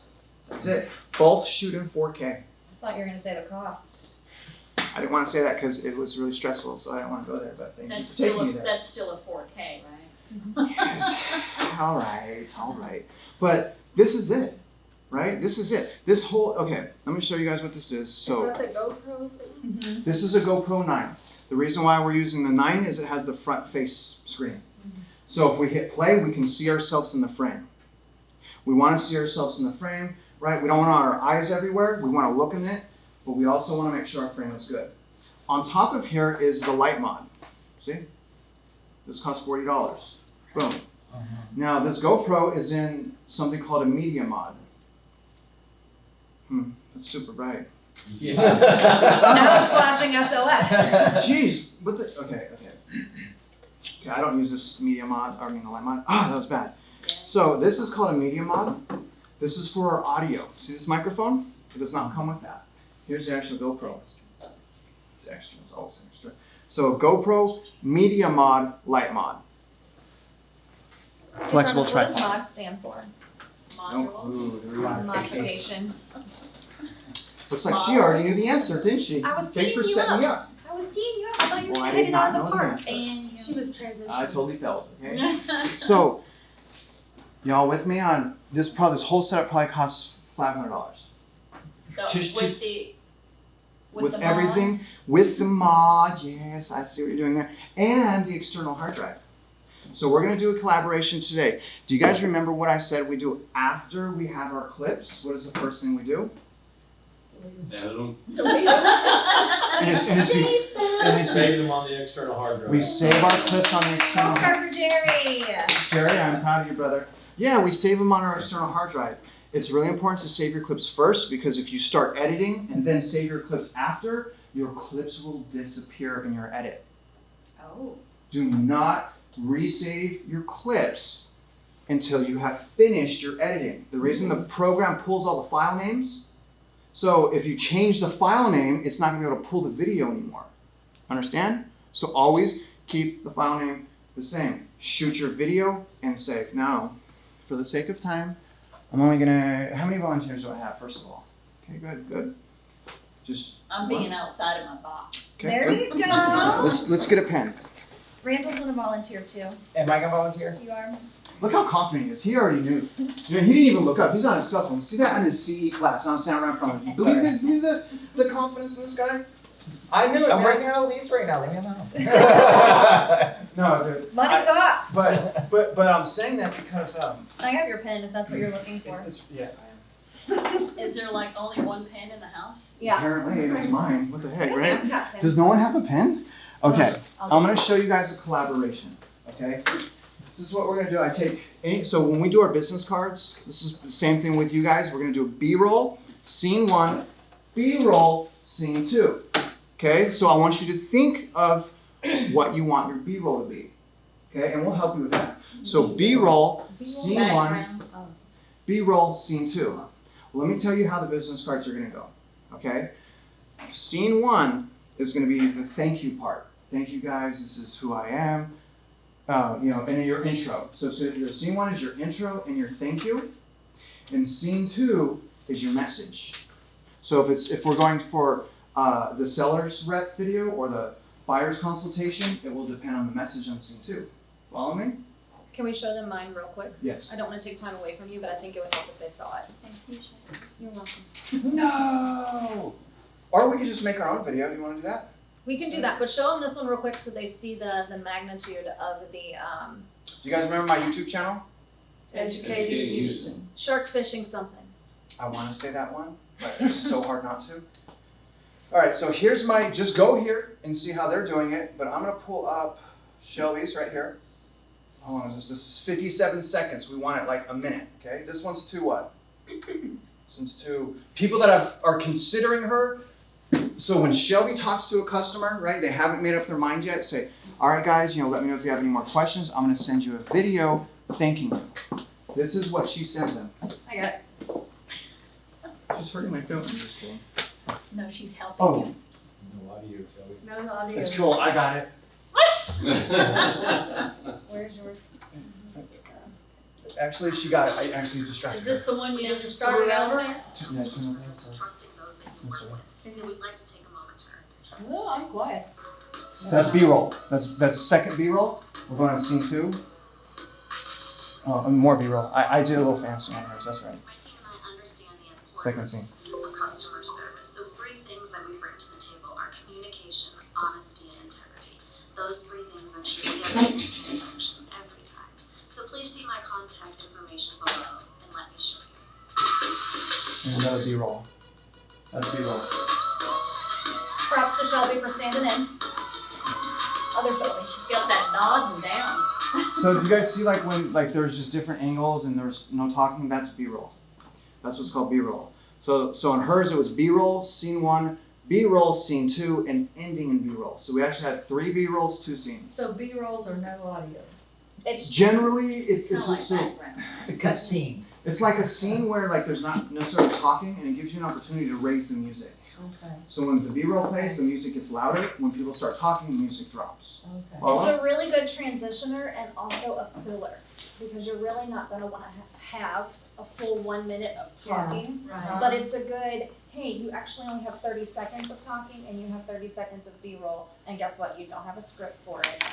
That's it. Both shoot in 4K. I thought you were gonna say the cost. I didn't want to say that because it was really stressful, so I didn't want to go there, but they That's take still me a, there. that's still a 4K, right? Yes. All right. But this is it, right? This is it. This whole, okay, let me show you guys what this is. Is So that the GoPro thing? this is a GoPro 9. The reason why we're using the 9 is it has the front face screen. So if we hit play, we can see ourselves in the frame. We want to see ourselves in the frame, right? We don't want our eyes everywhere. We want to look in it, but we also want to make sure our frame is good. On top of here is the light mod. See? This costs $40. Boom. Now this GoPro is in something called a media mod. That's super bright. Now it's flashing SOS. Jeez, what the, okay, I don't use this media mod, the light mod. Ah, that was bad. So this is called a media mod. This is for our audio. See this microphone? It does not come with that. Here's the actual GoPro. It's extra, it's always extra. So GoPro media mod, light mod. Flexible Travis, what does tripod. mod stand for? Module. Ooh, there we are. Modification. Looks like she already knew the answer, didn't she? I was Thanks for teeing you setting up. me up. I was teeing you up. I thought you were Well, I hitting did it out not of the know the park. answer. And She was transitioning. I totally failed, okay? So, y'all with me on this? Probably this whole setup probably costs $500. So Just- with the With the everything, mods? with the mod. Yes, I see what you're doing there, and the external hard drive. So we're gonna do a collaboration today. Do you guys remember what I said we do after we have our clips? What is the first thing we do? Edit them. Delete it. And it's Save them on the external hard drive. we save our clips on the external. Gold star for Jerry. Jerry, I'm proud of you, brother. Yeah, we save them on our external hard drive. It's really important to save your clips first because if you start editing and then save your clips after, your clips will disappear in your edit. Oh. Do not resave your clips until you have finished your editing. The reason the program pulls all the file names, so if you change the file name, it's not gonna be able to pull the video anymore. Understand? So always keep the file name the same. Shoot your video and save. Now, for the sake of time, I'm only gonna, how many volunteers do I have, first of all? Okay, good. Just, I'm being outside of my box. okay, There good. you go. Let's get a pen. Randall's gonna volunteer too. Am I gonna volunteer? You are. Look how confident he is. He already knew. You know, he didn't even look up. He's on his cell phone. See that in his CE class? I'm standing right in front of him. Believe the confidence in this guy? I knew it, I'm man. working on a lease right now, leave me alone. No, dude. Money talks. But I'm saying that because I have your pen if that's what you're looking for. yes, I am. Is there like only one pen in the house? Yeah. Apparently it was mine. What the heck, right? Amcap pen. Does no one have a pen? Okay, I'll I'm gonna show you guys a collaboration. Okay, this is what we're gonna do. I take so when we do our business cards, this is the same thing with you guys. We're gonna do a B-roll, scene 1, B-roll, scene 2. Okay, so I want you to think of what you want your B-roll to be. Okay, and we'll help you with that. So B-roll, scene 1, Background. Oh. B-roll, scene 2. Let me tell you how the business cards are gonna go. Okay, scene 1 is gonna be the thank you part. Thank you guys. This is who I am. You know, and your intro. So your scene 1 is your intro and your thank you, and scene 2 is your message. So if we're going for the seller's rep video or the buyer's consultation, it will depend on the message on scene 2. Follow me? Can we show them mine real quick? Yes. I don't want to take time away from you, but I think it would help if they saw it. Thank you, Sharon. You're welcome. No. Or we could just make our own video. Do you want to do that? We can do that, but show them this one real quick so they see the magnitude of the Do you guys remember my YouTube channel? Educated Houston. shark fishing something. I want to say that one, but it's so hard not to. All right, so here's my, just go here and see how they're doing it, but I'm going to pull up Shelby's right here. How long is this? This is 57 seconds. We want it like a minute, okay? This one's to what? This one's to people that are considering her. So when Shelby talks to a customer, right, they haven't made up their mind yet, say, all right, guys, let me know if you have any more questions. I'm going to send you a video thanking you. This is what she sends them. I got it. She's hurting my feelings. Just kidding. No, she's helping Oh. you. No audio, Shelby. No audio. It's cool. I got it. Where's yours? Actually, she got it. I actually distracted Is this the one you Did just you start it threw out over? there? Well, I'm quiet. That's B-roll. That's second B-roll. We're going to scene 2. Oh, and more B-roll. I did a little fancy on hers. That's right. Second scene. Of customer service. So 3 things that we bring to the table are communication, honesty, and integrity. Those 3 things ensure we have a connection every time. So please see my contact information below and let me show you. And another B-roll. That's B-roll. Props to Shelby for standing in. Other Shelby. She's got that nodding down. So do you guys see like when there's just different angles and there's no talking? That's B-roll. That's what's called B-roll. So in hers it was B-roll, scene 1, B-roll, scene 2, and ending in B-roll. So we actually had 3 B-rolls, 2 scenes. So B-rolls are no audio. It's Generally, it's Kinda like so background. It's a cut scene. it's like a scene where there's not necessarily talking, and it gives you an opportunity to raise the music. Okay, So when the B-roll plays, the music gets louder. When people start talking, the music drops. okay. Follow? It's a really good transitioner and also a filler because you're really not going to want to have a full 1 minute of talking. Right. But it's a good, hey, you actually only have 30 seconds of talking and you have 30 seconds of B-roll. And guess what? You don't have a script for it.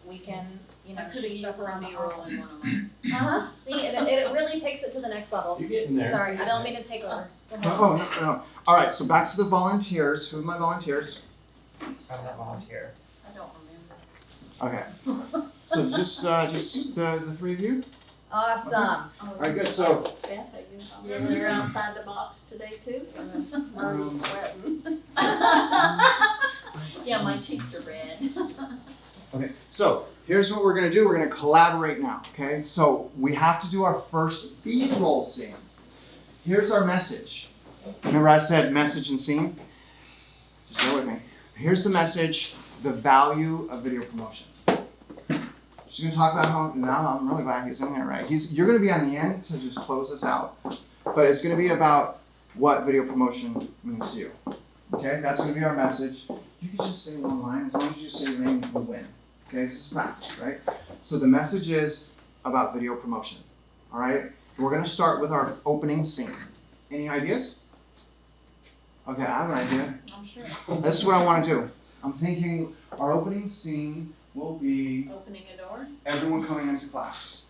we can, you know, I could shoot have stuff used around some the B-roll in one of mine. See, it really takes it to the next level. You're getting there. Sorry, I don't mean to take over. Go ahead. Oh, no. All right, so back to the volunteers. Who are my volunteers? I'm not volunteer. I don't remember. Okay. So just the three of you? Awesome. Oh, All right, good. So, Beth, are you, you're outside the box today too? I'm sweating. Yeah, my cheeks are red. okay, so here's what we're gonna do. We're gonna collaborate now, okay? So we have to do our first B-roll scene. Here's our message. Remember I said message and scene? Just bear with me. Here's the message, the value of video promotion. She's gonna talk about how, now I'm really glad he's in there, right? You're gonna be on the end to just close this out, but it's gonna be about what video promotion means to you. Okay, that's gonna be our message. You can just say one line, as long as you say your name, you win. Okay, this is practice, right? So the message is about video promotion, all right? We're gonna start with our opening scene. Any ideas? Okay, I have an idea. I'm sure. This is what I wanna do. I'm thinking our opening scene will be Opening a door? everyone coming into class,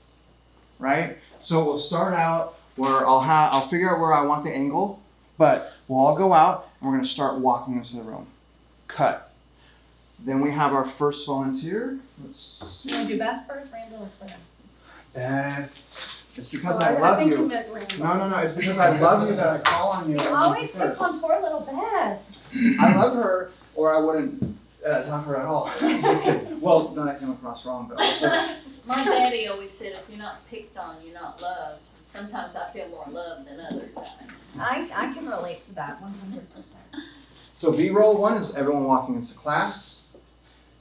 right? So we'll start out where I'll figure out where I want the angle, but we'll all go out and we're gonna start walking into the room. Cut. Then we have our first volunteer. Let's You see. want to do Beth first, Randall, or Claire? Beth. It's because I love you. No. It's because I love you that I call on you. You always pick on poor little Beth. I love her, or I wouldn't talk to her at all. Just kidding. Well, no, that came across wrong, but also. My daddy always said if you're not picked on, you're not loved. Sometimes I feel more loved than other times. I can relate to that 100%. So B-roll 1 is everyone walking into class.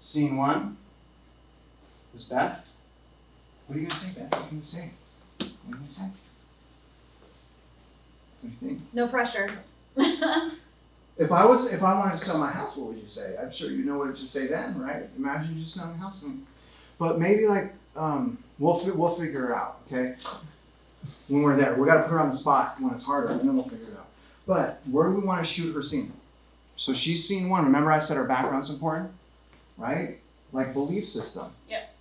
Scene 1 is Beth. What are you gonna say, Beth? What are you gonna say? What are you gonna say? What do you think? No pressure. If I wanted to sell my house, what would you say? I'm sure you know what to say then, right? Imagine you just selling a house, but maybe like we'll figure it out, okay? When we're there, we got to put her on the spot when it's harder, and then we'll figure it out. But where do we want to shoot her scene? So she's scene 1. Remember I said her background's important, right? Like belief system. Yep.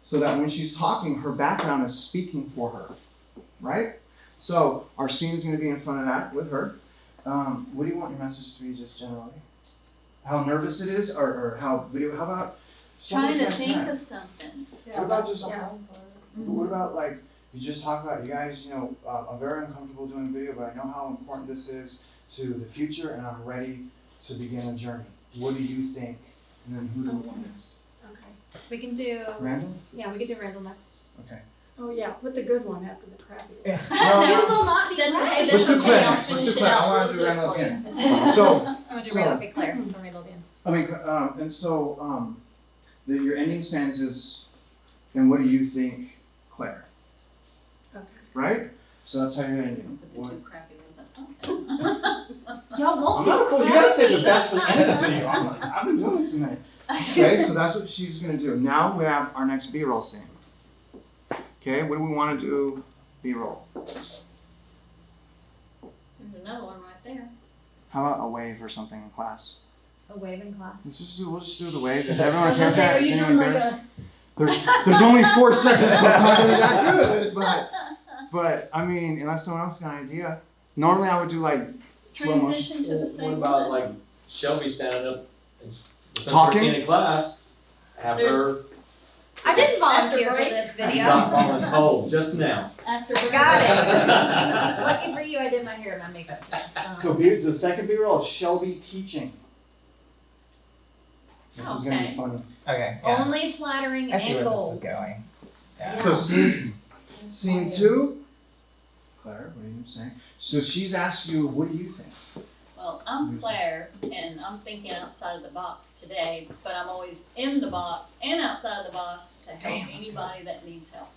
So that when she's talking, her background is speaking for her, right? So our scene's going to be in front of that with her. What do you want your message to be, just generally? How nervous it is, or how video? How about Trying something to think transparent? of something. What about just Yeah. what about like you just talk about, you guys, I'm very uncomfortable doing video, but I know how important this is to the future, and I'm ready to begin a journey. What do you think? And then who do we want next? Okay. We can do. Randall? Yeah, we can do Randall next. Okay. Oh, yeah, put the good one after the crappy. You No, will not be That's Claire. okay, let's do okay, Claire I'll next. Let's finish do it Claire. out I want to really do good Randall for you. again. So, I'm gonna do Randall be Claire. So Randall be. I mean, and so your ending sentence is, and what do you think, Claire? Okay. Right? So that's how you're ending. Put the two crappy ones up. Y'all won't I'm be not a fool. You gotta say the crappy. best for the end of the video. I've been doing this a minute. Okay, so that's what she's gonna do. Now we have our next B-roll scene. Okay, what do we want to do? B-roll. There's another one right there. How about a wave or something in class? A wave in class. We'll just do the wave. Does everyone I was care gonna say, that? are Is you anyone doing like embarrassed? There's only 4 seconds, so it's not gonna be that good. But I mean, unless someone else got an idea. Normally I would do like slow motion. Transition to the What same about one. like Shelby standing up and since Talking? we're in class, have There's- her I didn't volunteer for break. this not video. voluntold just now. After Got it. it. Lucky for you, I did my hair and my makeup. So the second B-roll is Shelby teaching. This is gonna be Okay. funny. Okay. Yeah. Only flattering I see where angles. this is going. Yeah. So scene 2. Claire, what are you saying? So she's asked you, what do you think? Well, I'm Claire, and I'm thinking outside of the box today, but I'm always in the box and outside of the box to help Damn, that's anybody that needs help.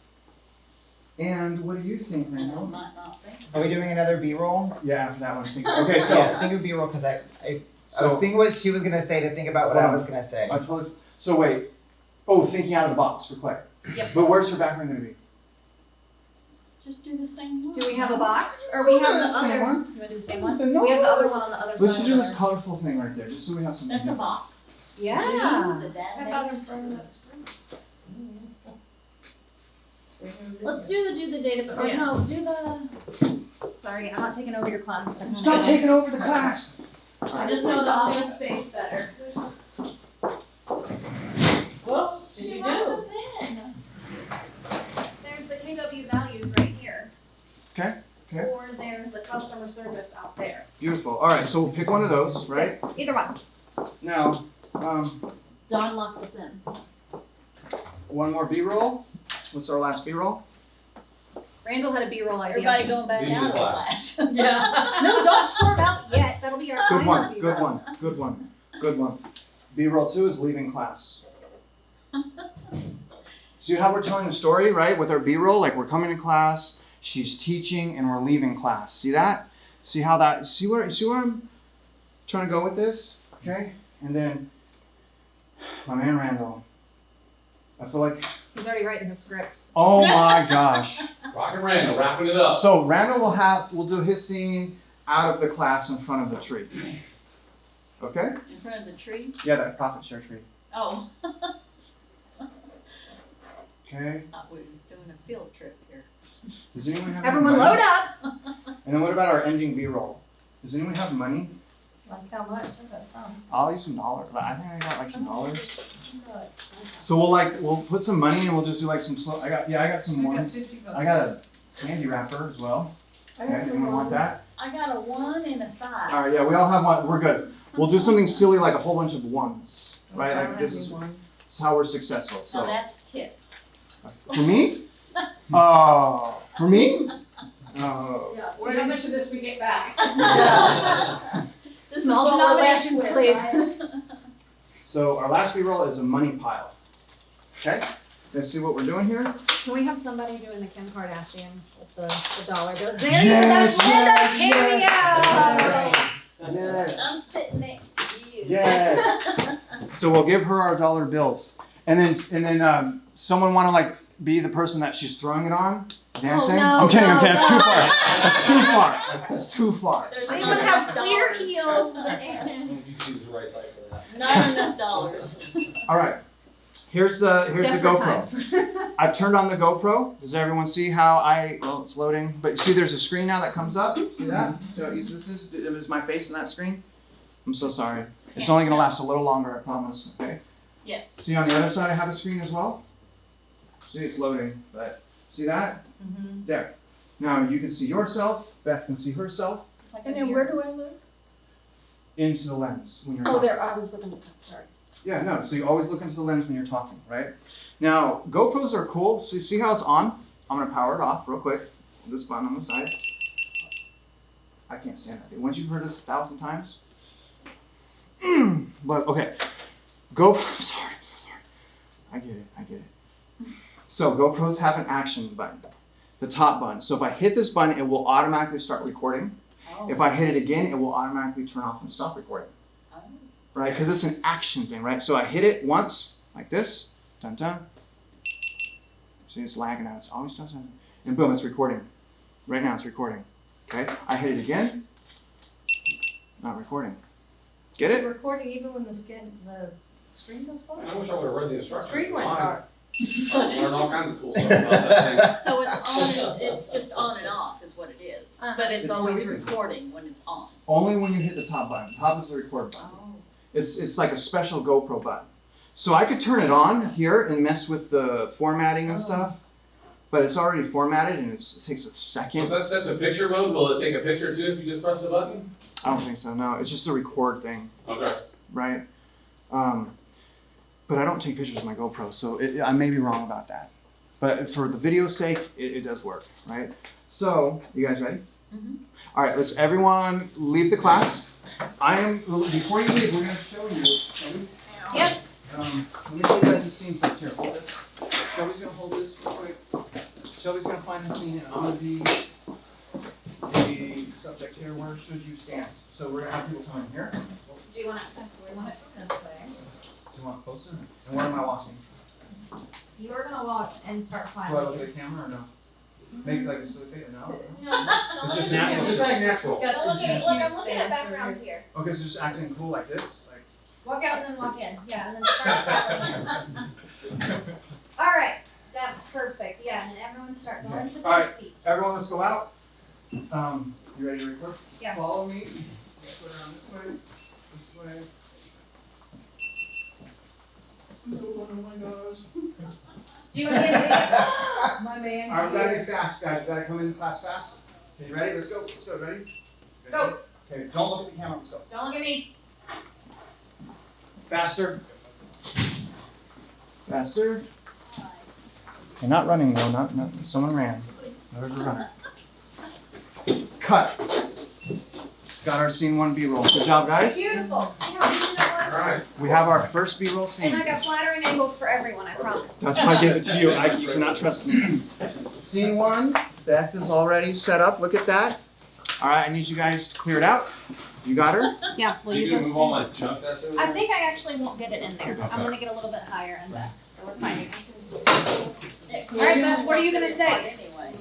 And what do you think, And I Randall? might not think. Are we doing another B-roll? Yeah, after that one. Okay, so Yeah, think of B-roll because I was so seeing what she was gonna say to think about what I was gonna say. I totally. So wait. Oh, thinking out of the box for Claire. Yep. But where's her background gonna be? Just do the same one. Do we have a box? Or we have the Yeah, same other? one. You wanna do the same one? So no, We have the other let's- one on the other Let's side. just do of this the- colorful thing right there, just so we have something. That's a here. box. Yeah. The How about in database. front of that screen? Let's do the data, but or Yeah. no, do the. Sorry, I'm not taking over your class. But I'm Stop gonna- taking over the class. I just know the office space better. Whoops, did She you locked do? us in. There's the KW values right here. Okay, okay. Or there's the customer service out there. Beautiful. All right, so we'll pick one of those, right? Either one. Now, Don locked us in. one more B-roll. What's our last B-roll? Randall had a B-roll idea. Everybody going back Video out of the class. class. Yeah. No, don't storm out yet. That'll be our Good final one, B-roll. good one, good one, good one. B-roll 2 is leaving class. See how we're telling the story, right? With our B-roll, like we're coming to class, she's teaching, and we're leaving class. See that? See how that? See where I'm trying to go with this? Okay, and then my man Randall. I feel like, He's already writing his script. oh my gosh. Rock and Randall, wrapping it up. So Randall will do his scene out of the class in front of the tree. Okay? In front of the tree? Yeah, that profit share tree. Oh, Okay. thought we were doing a field trip here. Does anyone have any Everyone money? load up. And then what about our ending B-roll? Does anyone have money? Like how much? I got some. I'll use some dollars. I think I got like some dollars. So we'll put some money and we'll just do like some slow. I got some I got ones. 50 bucks. I got a candy wrapper as well. I Okay, got some anyone want ones. that? I got a 1 and a 5. All right, yeah, we all have one. We're good. We'll do something silly like a whole bunch of ones, right? I Like don't this have is any ones. how we're successful. So So that's tips. for me, oh, for me, oh. Yeah, so how much of this we get back? This Small is what we're left denominations, with, please. right? So our last B-roll is a money pile. Okay, let's see what we're doing here. Can we have somebody doing the Kim Kardashian with the dollar bills? There Yes, you go. yes, Cameo. yes. Yes. I'm sitting next to you. Yes. So we'll give her our dollar bills, and then someone want to like be the person that she's throwing it on, dancing. no, I'm kidding. no, I'm kidding. That's no. too far. That's too far. That's too far. There's We not would have enough clear dollars. heels. I don't know if you choose the right side for that. Not enough dollars. All right. Here's the Desperate GoPro. times. I've turned on the GoPro. Does everyone see how well, it's loading, but you see there's a screen now that comes up. See that? So this is my face in that screen. I'm so sorry. It's only gonna last a little longer, I promise. Okay. Yes. See on the other side I have a screen as well? See, it's loading, but see that? Mm-hmm. There. Now you can see yourself, Beth can see herself And then where do I look? into the lens when you're Oh, talking. there, I was looking at that, sorry. Yeah, no, so you always look into the lens when you're talking, right? Now, GoPros are cool. See how it's on? I'm gonna power it off real quick. This button on the side. I can't stand that. Once you've heard this 1,000 times. But okay, I'm sorry, I'm so sorry. I get it. So GoPros have an action button, the top button. So if I hit this button, it will automatically start recording. Oh. If I hit it again, it will automatically turn off and stop recording, Oh. right? Because it's an action thing, right? So I hit it once, like this, dun dun. See, it's lagging out. It's always does something. And boom, it's recording. Right now, it's recording. Okay, I hit it again. Not recording. Get it? Recording even when the screen goes I black? wish I would have read the The instructions. screen went Why? dark. I learned all kinds of cool stuff about that So it's on, it's just on and off is what it is. But it's It's always so easy. recording when it's on. Only when you hit the top button. Top is the record button. Oh. It's like a special GoPro button. So I could turn it on here and mess with the formatting and stuff, but it's already formatted and it takes a thing. So if second. that's set to picture mode, will it take a picture too if you just press the button? I don't think so. No, it's just a record thing, Okay. right? But I don't take pictures with my GoPro, so I may be wrong about that. But for the video's sake, it does work, right? So, you guys ready? Mhm. All right, let's everyone leave the class. Before you leave, we're gonna show you. Yep. Let me show you guys the scene first. Here, hold this. Shelby's gonna hold this real quick. Shelby's gonna find the scene, and I'm gonna be the subject here. Where should you stand? So we're gonna have people come in here. Do you want it this way? Do you want it closer? And where am I walking? You are gonna walk and start Do I filing. look at the camera or no? Make like a silly face? No. No, It's just natural. It's like natural. Got Look the at, GQ look, I'm looking at stands backgrounds here. Okay, so just acting cool like this, like. Walk out and then walk in. Yeah, and then start filing. All right, that's perfect. Yeah, Yeah, and then everyone start going Okay. to All their right. seats. Everyone, let's go out. You ready to record? Yeah. Follow me. Let's go around this way. This way. This is so fun, oh my gosh. Do you want to get it? My man's All right, we gotta here. get fast, guys. We gotta come into class fast. Okay, you ready? Let's go. Let's go. Ready? Go. Okay, don't look at the camera. Let's go. Don't look at me. Faster. Faster. Okay, not running though. Not. Someone ran. There's a runner. Cut. Got our scene 1 B-roll. Good job, guys. Beautiful. See how easy that was? All right. We have our first B-roll scene. And I got flattering angles for everyone, I promise. That's why I gave it to you. You cannot trust me. Scene 1. Beth is already set up. Look at that. All right, I need you guys to clear it out. You got her? Yeah, well, You you gonna go move all stand. my junk that's over I there? think I actually won't get it in there. Okay. I'm gonna get a little bit higher in Beth, so we're fine. Nick, All right, we Beth, only what are you want gonna this say? up Anyway,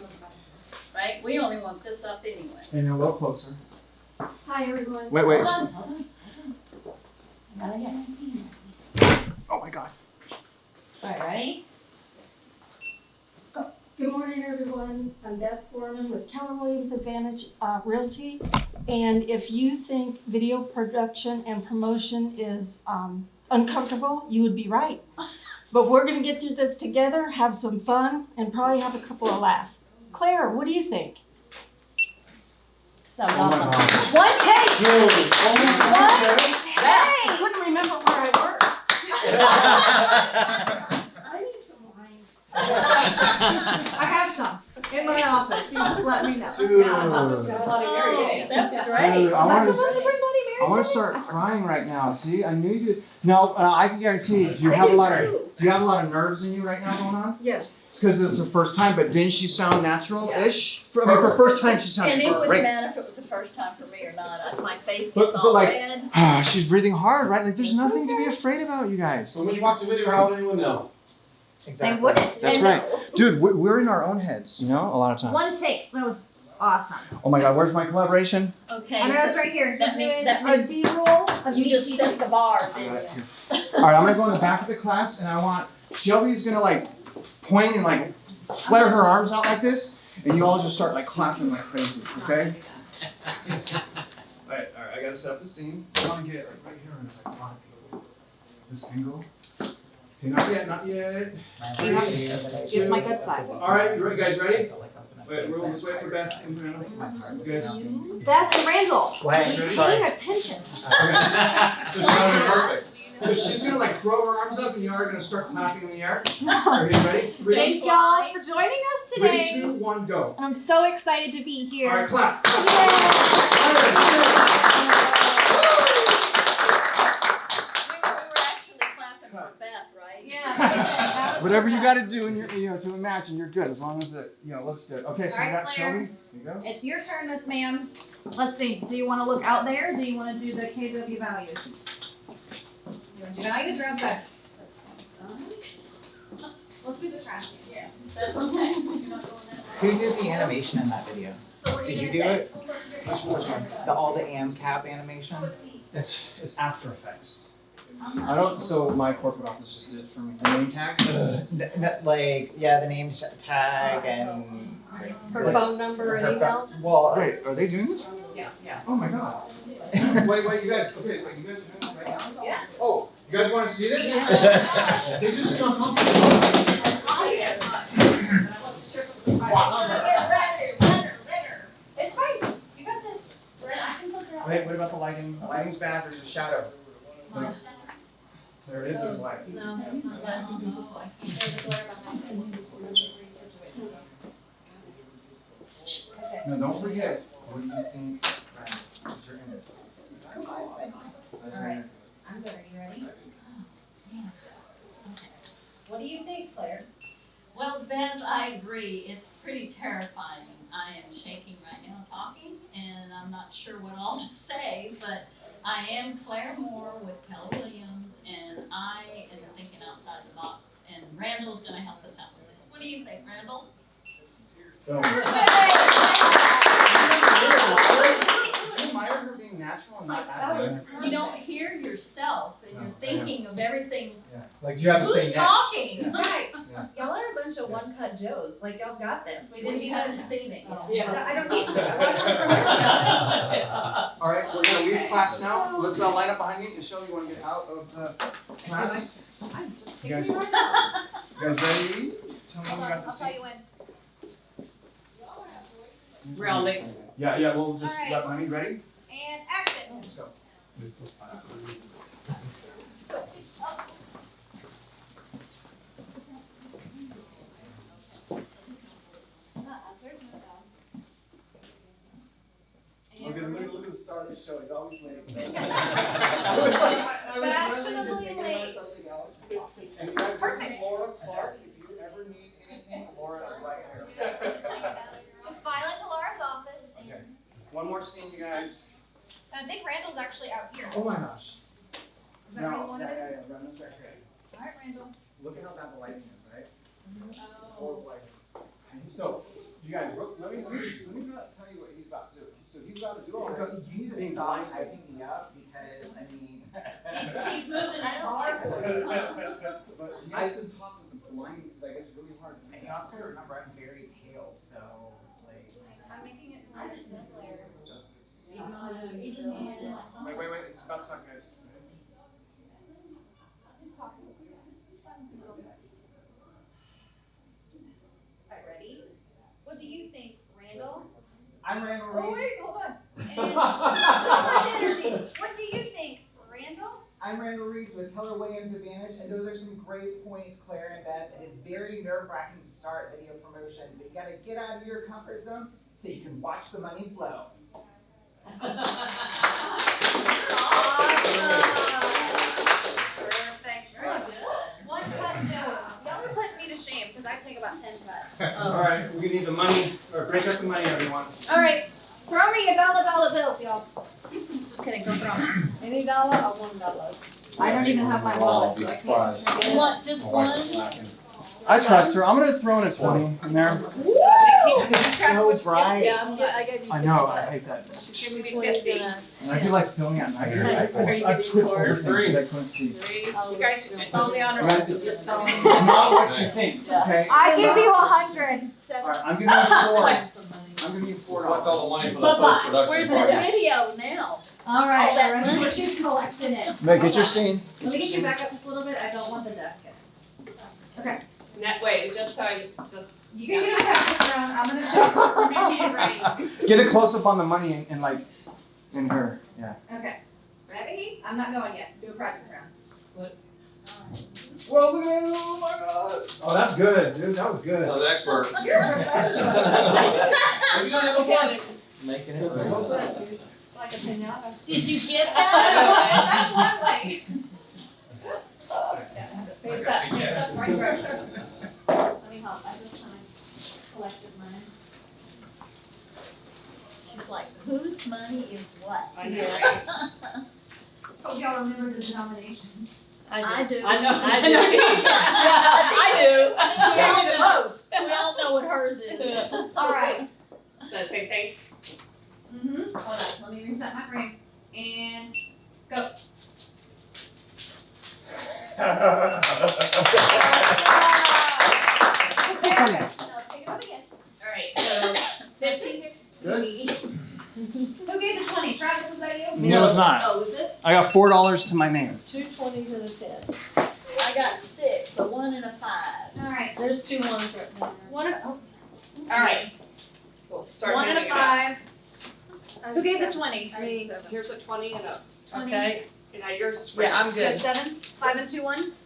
right? We only want this up anyway. And a little closer. Hi, everyone. Wait, wait. Hold on. I gotta get my scene. Oh my God. All right, ready? Good morning, everyone. I'm Beth Foreman with Keller Williams Advantage Realty. And if you think video production and promotion is uncomfortable, you would be right. But we're gonna get through this together, have some fun, and probably have a couple of laughs. Claire, what do you think? That was Oh my awesome. God. One take! One take! I couldn't remember where I worked. I need some wine. I have some in my office. You just let me know. Dude. Oh, that's great. Dude, I Was I wanna- supposed to bring Bloody Marys I want to today? start crying right now. See, I knew you. No, I can guarantee. Do you have a lot of? Do you have a lot of nerves in you right now going on? Yes. It's because it's her first time. But didn't she sound natural-ish? For first time, she And sounded it wouldn't great. matter if it was the first time for me or not. My face But- gets but all like- red. She's breathing hard, right? Like there's nothing to be afraid about, you guys. So when you watch the video, how would anyone know? Exactly. They wouldn't. That's right, dude. We're in our own heads, you know, a lot of times. One take. That was awesome. Oh my God, where's my collaboration? Okay, And that's so right here. that You're means- doing that a means B-roll of you just BT. set the bar, I didn't got it you? here. All right, I'm gonna go in the back of the class, and I want Shelby's gonna like point and like flare her arms out like this, and you all just start like clapping like crazy. Okay? All right. I gotta set up the scene. I want to get like right here on this like this angle. Okay, not yet. Give my good side. All right, you guys ready? Wait, we'll just wait for Beth and Randall. You guys. Beth and Randall, Go ahead. be Sorry. paying attention. Okay. So Shelby, perfect. So she's gonna like throw her arms up, and you are gonna start clapping in the air. Are you ready? Thank y'all for joining us today. 3, 2, 1, go. I'm so excited to be here. All right, clap. Yay! We were actually clapping for Beth, right? Yeah. Whatever you got to do in your, to imagine, you're good as long as it, looks good. Okay, so All we right, got Claire. Shelby. Here you go. It's your turn, Miss Ma'am. Let's see. Do you want to look out there? Or do you want to do the KW values? You want to do values or outside? Let's do the trash can. Yeah, that's okay. You're not going that way. Who did the animation in that video? So what are Did you gonna do say? it? Which one? All the Amcap animation? It's After Effects. I don't. So my corporate office just did it for me. The name tag. Like, yeah, the name tag and. Her like, phone number and her email? Well, Wait, are they doing this? Yeah. Oh my God. Wait, you guys. Okay, wait, you guys are doing this right now. Yeah. Oh, you guys want to see this? They just seem uncomfortable. It's fine. You got this. I can filter out. Wait, what about the lighting? The lighting's bad. There's a shadow. No. There it is. There's light. No, it's not bad. There's a glare behind it. Okay. No, don't forget. What do you think? Is your image? All right. I'm good. Are you ready? Oh, man. Okay. What do you think, Claire? Well, Beth, I agree. It's pretty terrifying. I am shaking right now talking, and I'm not sure what all to say, but I am Claire Moore with Keller Williams, and I am thinking outside the box, and Randall's gonna help us out with this. What do you think, Randall? You admire her being natural and not acting. You don't hear yourself, and you're thinking of everything. Yeah. Like you have to say Who's next. talking? Guys, Yeah. y'all are a bunch bunch of one-cut Joes. Like, y'all got this. We didn't We even haven't seen it yet. Yeah. I don't need to. I watched it from your side. All right, we're gonna leave class now. Let's line up behind you. Shelby, you wanna get out of the class? I'm just You guys- kicking you right now. You guys ready? Tell me when Hold you on, got the I'll tell seat. you when. Realty. Yeah, we'll just, All right. right behind me. Ready? And action. Let's go. There's no sound. Look at the start of the show. He's always late. Fashionably late. And you guys, this Perfect. is Laura Clark. If you ever need anything, Laura is right here. Just file into Laura's office. And Okay. One more scene, you guys. I think Randall's actually out here. Oh my gosh. Is that where you wanted it? Yeah, Randall's right here. All right, Randall. Look at how bad the lighting is, right? Horrible lighting. So, you guys, let me not tell you what he's about to do. So he's about to do all this. You need to stop hyping me up because, I mean. He's moving that bar for you, huh? But he has to talk with the line, like it's really hard. And you also gotta remember, I'm very pale, so, like. I'm making it to my Bellaire. Wait, it's about to talk, guys. All right, ready? What do you think, Randall? I'm Randall Oh, Reese. wait, hold on. And so much energy. What do you think, Randall? I'm Randall Reese with Keller Williams Advantage, and those are some great points, Claire and Beth. It is very nerve-wracking to start video promotion, but you gotta get out of your comfort zone so you can watch the money flow. Perfect. Very good. One cut Joes. Y'all are putting me to shame because I take about 10 cuts. All right, we're gonna need the money, or break up the money, everyone. All right, throw me a dollar bills, y'all. Just kidding, don't throw me. Any dollar or $1? I don't even have my wallet, so I can't. You want just one? I trust her. I'm gonna throw in a 20 in there. It's so bright. Yeah, I gave you 50 I know, I bucks. hate that. Just give me 20s and a. And I do like filming at night. Are you giving me four? Your things I couldn't see. You guys, it's only on our system, just tell me. It's not what you think, Yeah. okay? I give you 100. All right, I'm giving you 4. Find some money. I'm giving you $4. Collect all the money for the Bye-bye. post-production Where's the part. video now? All right, All that so money. she's collecting it. Meg, get your scene. Let me get you back up just a little bit. I don't want the desk in. Okay. That way, just so I, just. You can get a practice round. I'm gonna check. We're making it ready. Get a close up on the money and like, in her, yeah. Okay. Ready? I'm not going yet. Do a practice round. Well, look at it, oh my god. Oh, that's good, dude, that was good. That was expert. You're a professional. Have you done that before? Making it. Like a pinata. Did you get that? That's one way. Face up, face up, right, right. Let me help. I just kind of collected mine. She's like, whose money is what? I know, right? Hope y'all remember the denominations. I do. I know. I do. I do. She gave me the most. We all know what hers is. All right. So same thing? Mm-hmm. Hold on. Let me reset my brain. And go. Let's see from there. Now let's take it up again. All right, so 50. Good. Who gave the 20? Travis, was that you? No, it's not. Oh, is it? I got $4 to my name. 2 20s and a 10. I got 6, a 1 and a 5. All right. There's 2 1s right now. One and All right. We'll start. one and a handing it 5. Who gave the 20? out. Here's a 20 and a, 20. Okay. and now yours. Yeah, I'm You had good. 7? 5 and 2 ones?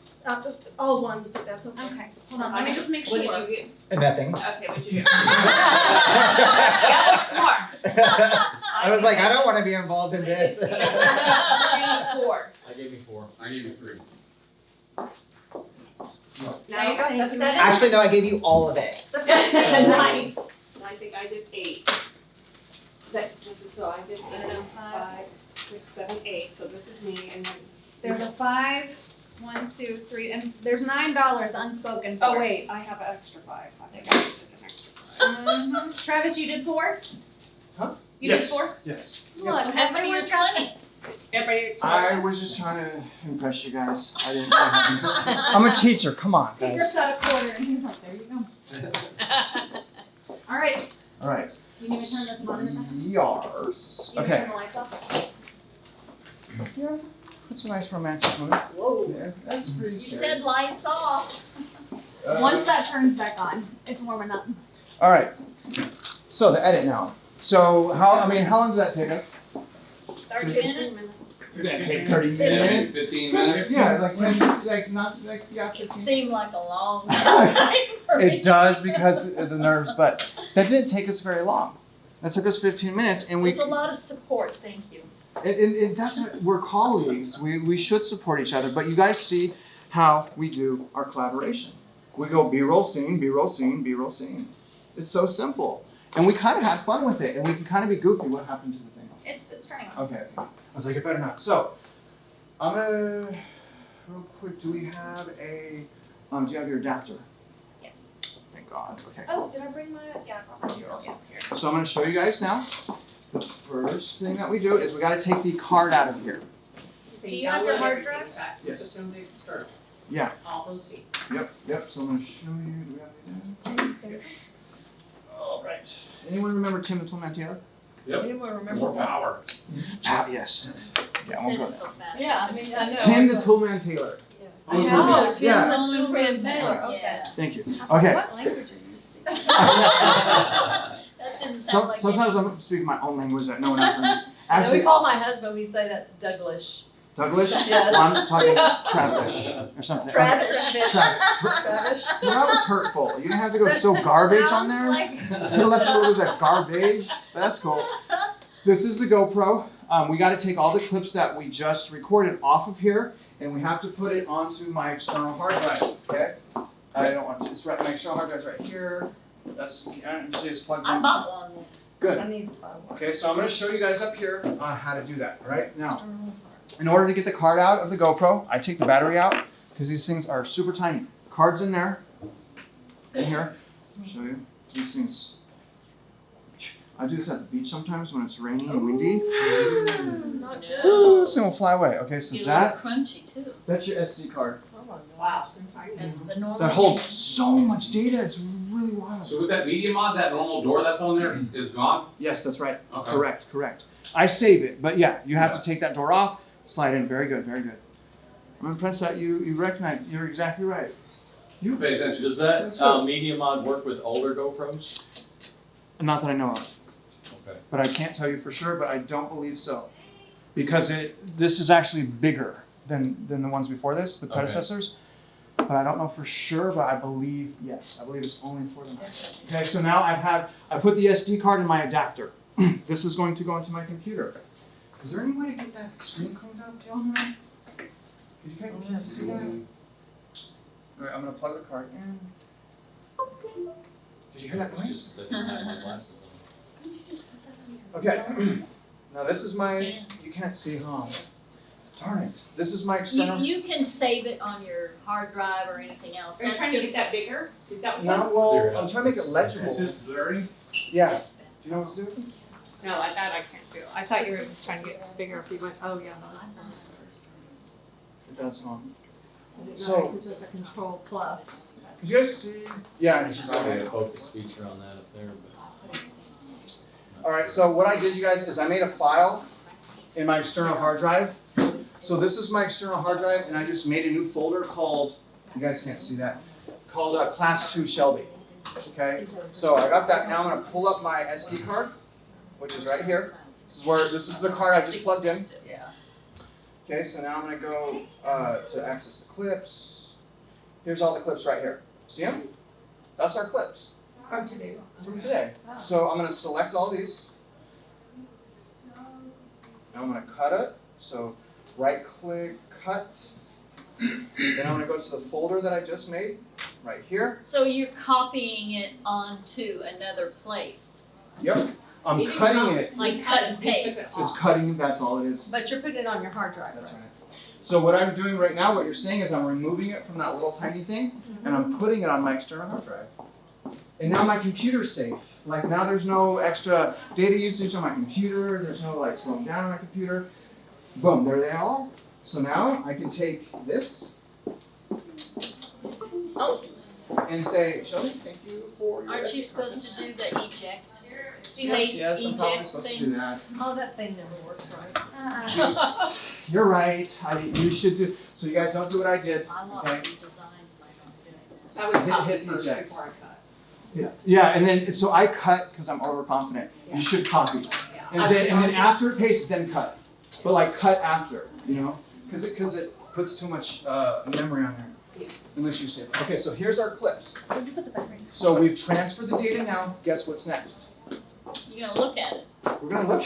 All ones, but that's okay. Okay. Hold on. Let me just make sure. What did you get? Nothing. Okay, what'd you get? That was smart. I was like, I don't want to be involved in this. 4. I gave you 4. I gave you 3. There you go. That's 7. Actually, no, I gave you all of it. That's Nice. 7. I think I did 8. This is, so I did I don't know. 5. 6, 7, 8, so this is me, and then. There's a 5. 1, 2, 3, and there's $9 unspoken for. Oh, wait, I have an extra 5. I think I did an extra 5. Travis, you did 4? Huh? You did 4? Yes. Look, How many everyone are got 20? I was just trying to impress you guys. I didn't know. I'm a teacher. Come on, He guys. grips out a quarter and he's like, there you go. All right. All right. You need me to turn this monitor back? Yours. You need me to Okay. turn the lights off? Yeah. That's a nice romantic movie. Whoa. Yeah, that's pretty You scary. said lights off. Once that turns back on, it's warming up. All right. So the edit now. So how long did that take us? 30 minutes. Did that take 30 minutes? 15 minutes? Yeah, like 10, yeah. It 15. seemed like a long time for me. It does because of the nerves, but that didn't take us very long. That took us 15 minutes, and we. There's a lot of support, thank you. It doesn't. We're colleagues. We should support each other. But you guys see how we do our collaboration. We go B-roll scene, B-roll scene, B-roll scene. It's so simple, and we kind of have fun with it, and we can kind of be goofy. What happened to the thing? It's turning on. Okay. I was like, it better not. So, I'm gonna real quick. Do we have a? Do you have your adapter? Yes. Thank God. Okay. Oh, did I bring my? Yeah, I brought my. Yeah, here. So I'm going to show you guys now. The first thing that we do is we got to take the card out of here. Do you have your hard drive? Yes. Start. Yeah. All those seats. Yep. So I'm going to show you. Do we have the okay. All right. Anyone remember Tim the Toolman Taylor? Yep. Anyone remember? More power. Yes. Yeah, I You won't said go it there. so fast. Yeah, I mean, I know. Tim the Toolman Taylor. Oh, Tim Yeah. the Toolman Taylor, okay. Yeah. Thank you. Okay. What language are you speaking? That didn't sound like Sometimes I'm speaking my own language that no one else understands. Actually, Actually, we call my husband, we say that's Douglas. Douglas? Yes. I'm talking Travis or something. Travis. Travis. Well, that was hurtful. You didn't have to go so garbage on there. Like, You could have left a little bit of that garbage. But that's cool. This is the GoPro. We got to take all the clips that we just recorded off of here, and we have to put it onto my external hard drive. Okay? I don't want to. It's right. My external hard drive's right here. That's just plugged in. I bought one. Good. I need to buy one. Okay, so I'm going to show you guys up here how to do that. All right? Now, in order to get the card out of the GoPro, I take the battery out because these things are super tiny. Card's in there. In here. I'll show you. These things. I do this at the beach sometimes when it's rainy and windy. Not good. No. This thing will fly away. Okay, so You that look crunchy too. that's your SD card. Oh my God. Wow. That's the normal. That holds so much data. It's really wild. So with that media mod, that normal door that's on there is gone? Yes, that's right. Okay. Correct. I save it, but yeah, you have to take that door off, slide in. Very good. I'm impressed that you recognize. You're exactly right. You pay attention. Does That's that good. media mod work with older GoPros? Not that I know of. Okay. But I can't tell you for sure, but I don't believe so. Because this is actually bigger than the ones before this, the Okay. predecessors. But I don't know for sure, but I believe, yes, I believe it's only for them. Okay, so now I put the SD card in my adapter. This is going to go into my computer. Is there any way to get that screen cleaned up, Dylan? Because you can't see that. All right, I'm going to plug the card in. Did you hear that noise? Just that I have my glasses on. Okay. Now this is my, you can't see, huh? Darn it. This is my external. You can save it on your hard drive or anything else. Are you That's trying to just get that bigger? Is that what No, well, I'm trying to make it legible. This is blurry? Yeah. Yes, Ben. Do you know what to do? No, that I can't do. I thought you were just trying to get bigger if you went, oh yeah, no, that's fine. It does, huh? So. So- This is a control plus. Can you guys see? Yeah, it's There's just probably okay. a focus feature on that up there, but. All right, so what I did, you guys, is I made a file in my external hard drive. So this is my external hard drive, and I just made a new folder called, you guys can't see that, called Class 2 Shelby. Okay, so I got that. Now I'm gonna pull up my SD card, which is right here. This is the card I just plugged in. Yeah. Okay, so now I'm gonna go to access the clips. Here's all the clips right here. See them? That's our clips From today. from today. So I'm gonna select all these. Now I'm gonna cut it. So right click, cut. Then I'm gonna go to the folder that I just made, right here. So you're copying it onto another place. Yep. I'm cutting it. It's like cut and paste. It's cutting, that's all it is. But you're putting it on your hard drive, That's right? right. So what I'm doing right now, what you're saying is I'm removing it from that little tiny thing, and I'm putting it on my external hard drive. And now my computer's safe. Like now there's no extra data usage on my computer, there's no like slowing down on my computer. Boom, there they are. So now I can take this and say, Shelby, thank you for your Aren't you extra supposed to comments." do the eject? Yes, I'm probably eject supposed to thing? do that. Oh, that thing never works right. You're right. You should do. So you guys don't do what I did. I lost Okay. some design by not doing that. I would Hit- copy hit the first eject. before I cut. Yeah, and then so I cut because I'm overconfident. Yeah. You should copy, Yeah. and then after paste, then cut. But like cut after, you know, because it puts too much memory on there. Yeah. Unless you save it. Okay, so here's our clips. Where'd you put the battery? So we've transferred the data now. Guess what's next? You're gonna look at it. We're gonna look.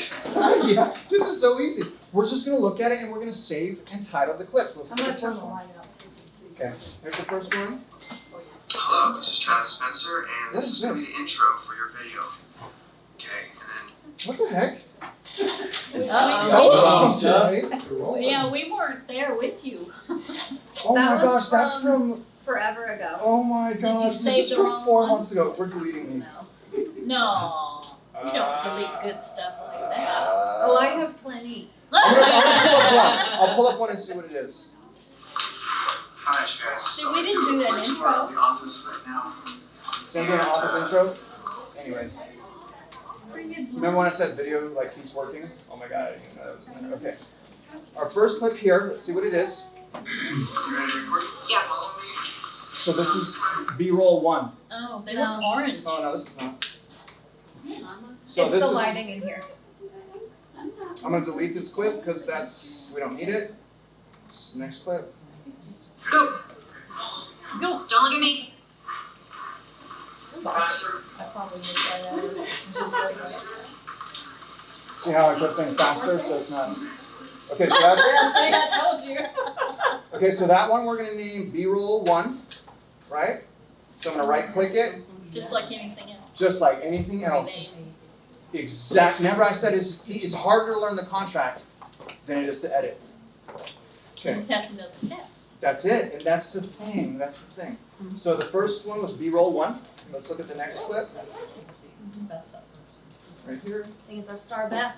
Yeah, this is so easy. We're just gonna look at it and we're gonna save and title the clips. Let's I'm look gonna at the turn first the one. light out so you can see. Okay, here's the first one. Hello, this is Travis Spencer, and this is going to be the intro for your video. Okay, and What the heck? Uh-oh. That was Oh, awesome. Yeah, we weren't there with you. Oh That my was gosh, that's from- from. Forever ago. Oh my gosh, this save is the from wrong 4 one? months ago. We're deleting these. No, you don't delete good stuff like that. Oh, I have plenty. I'm gonna I'll pull up one and see what it is. hi, you guys. See, we didn't do an We're intro. at the office right now. Same thing, office intro. Anyways. Remember when I said video like keeps working? Oh my god, I didn't even know that was in there. Okay. Our first clip here, let's see what it is. You ready to record? Yeah. So this is B-roll 1. Oh, they No. look orange. Oh no, this is not. So It's this the is, lighting in here. I'm gonna delete this clip because we don't need it. Next clip. Go. Go. Don't look at me. I probably made that out. Just like that. See how I kept saying faster, so it's not. Okay, so that's. Yeah, see, I told you. Okay, so that one we're gonna name B-roll 1, right? So I'm gonna right-click it, Just like anything else. just like anything else. Remember I said it's harder to learn the contract than it is to edit. You Okay, just have to know the steps. that's it, and that's the thing. So the first one was B-roll 1. Let's look at the next clip, That's up right here. I think it's our star Beth.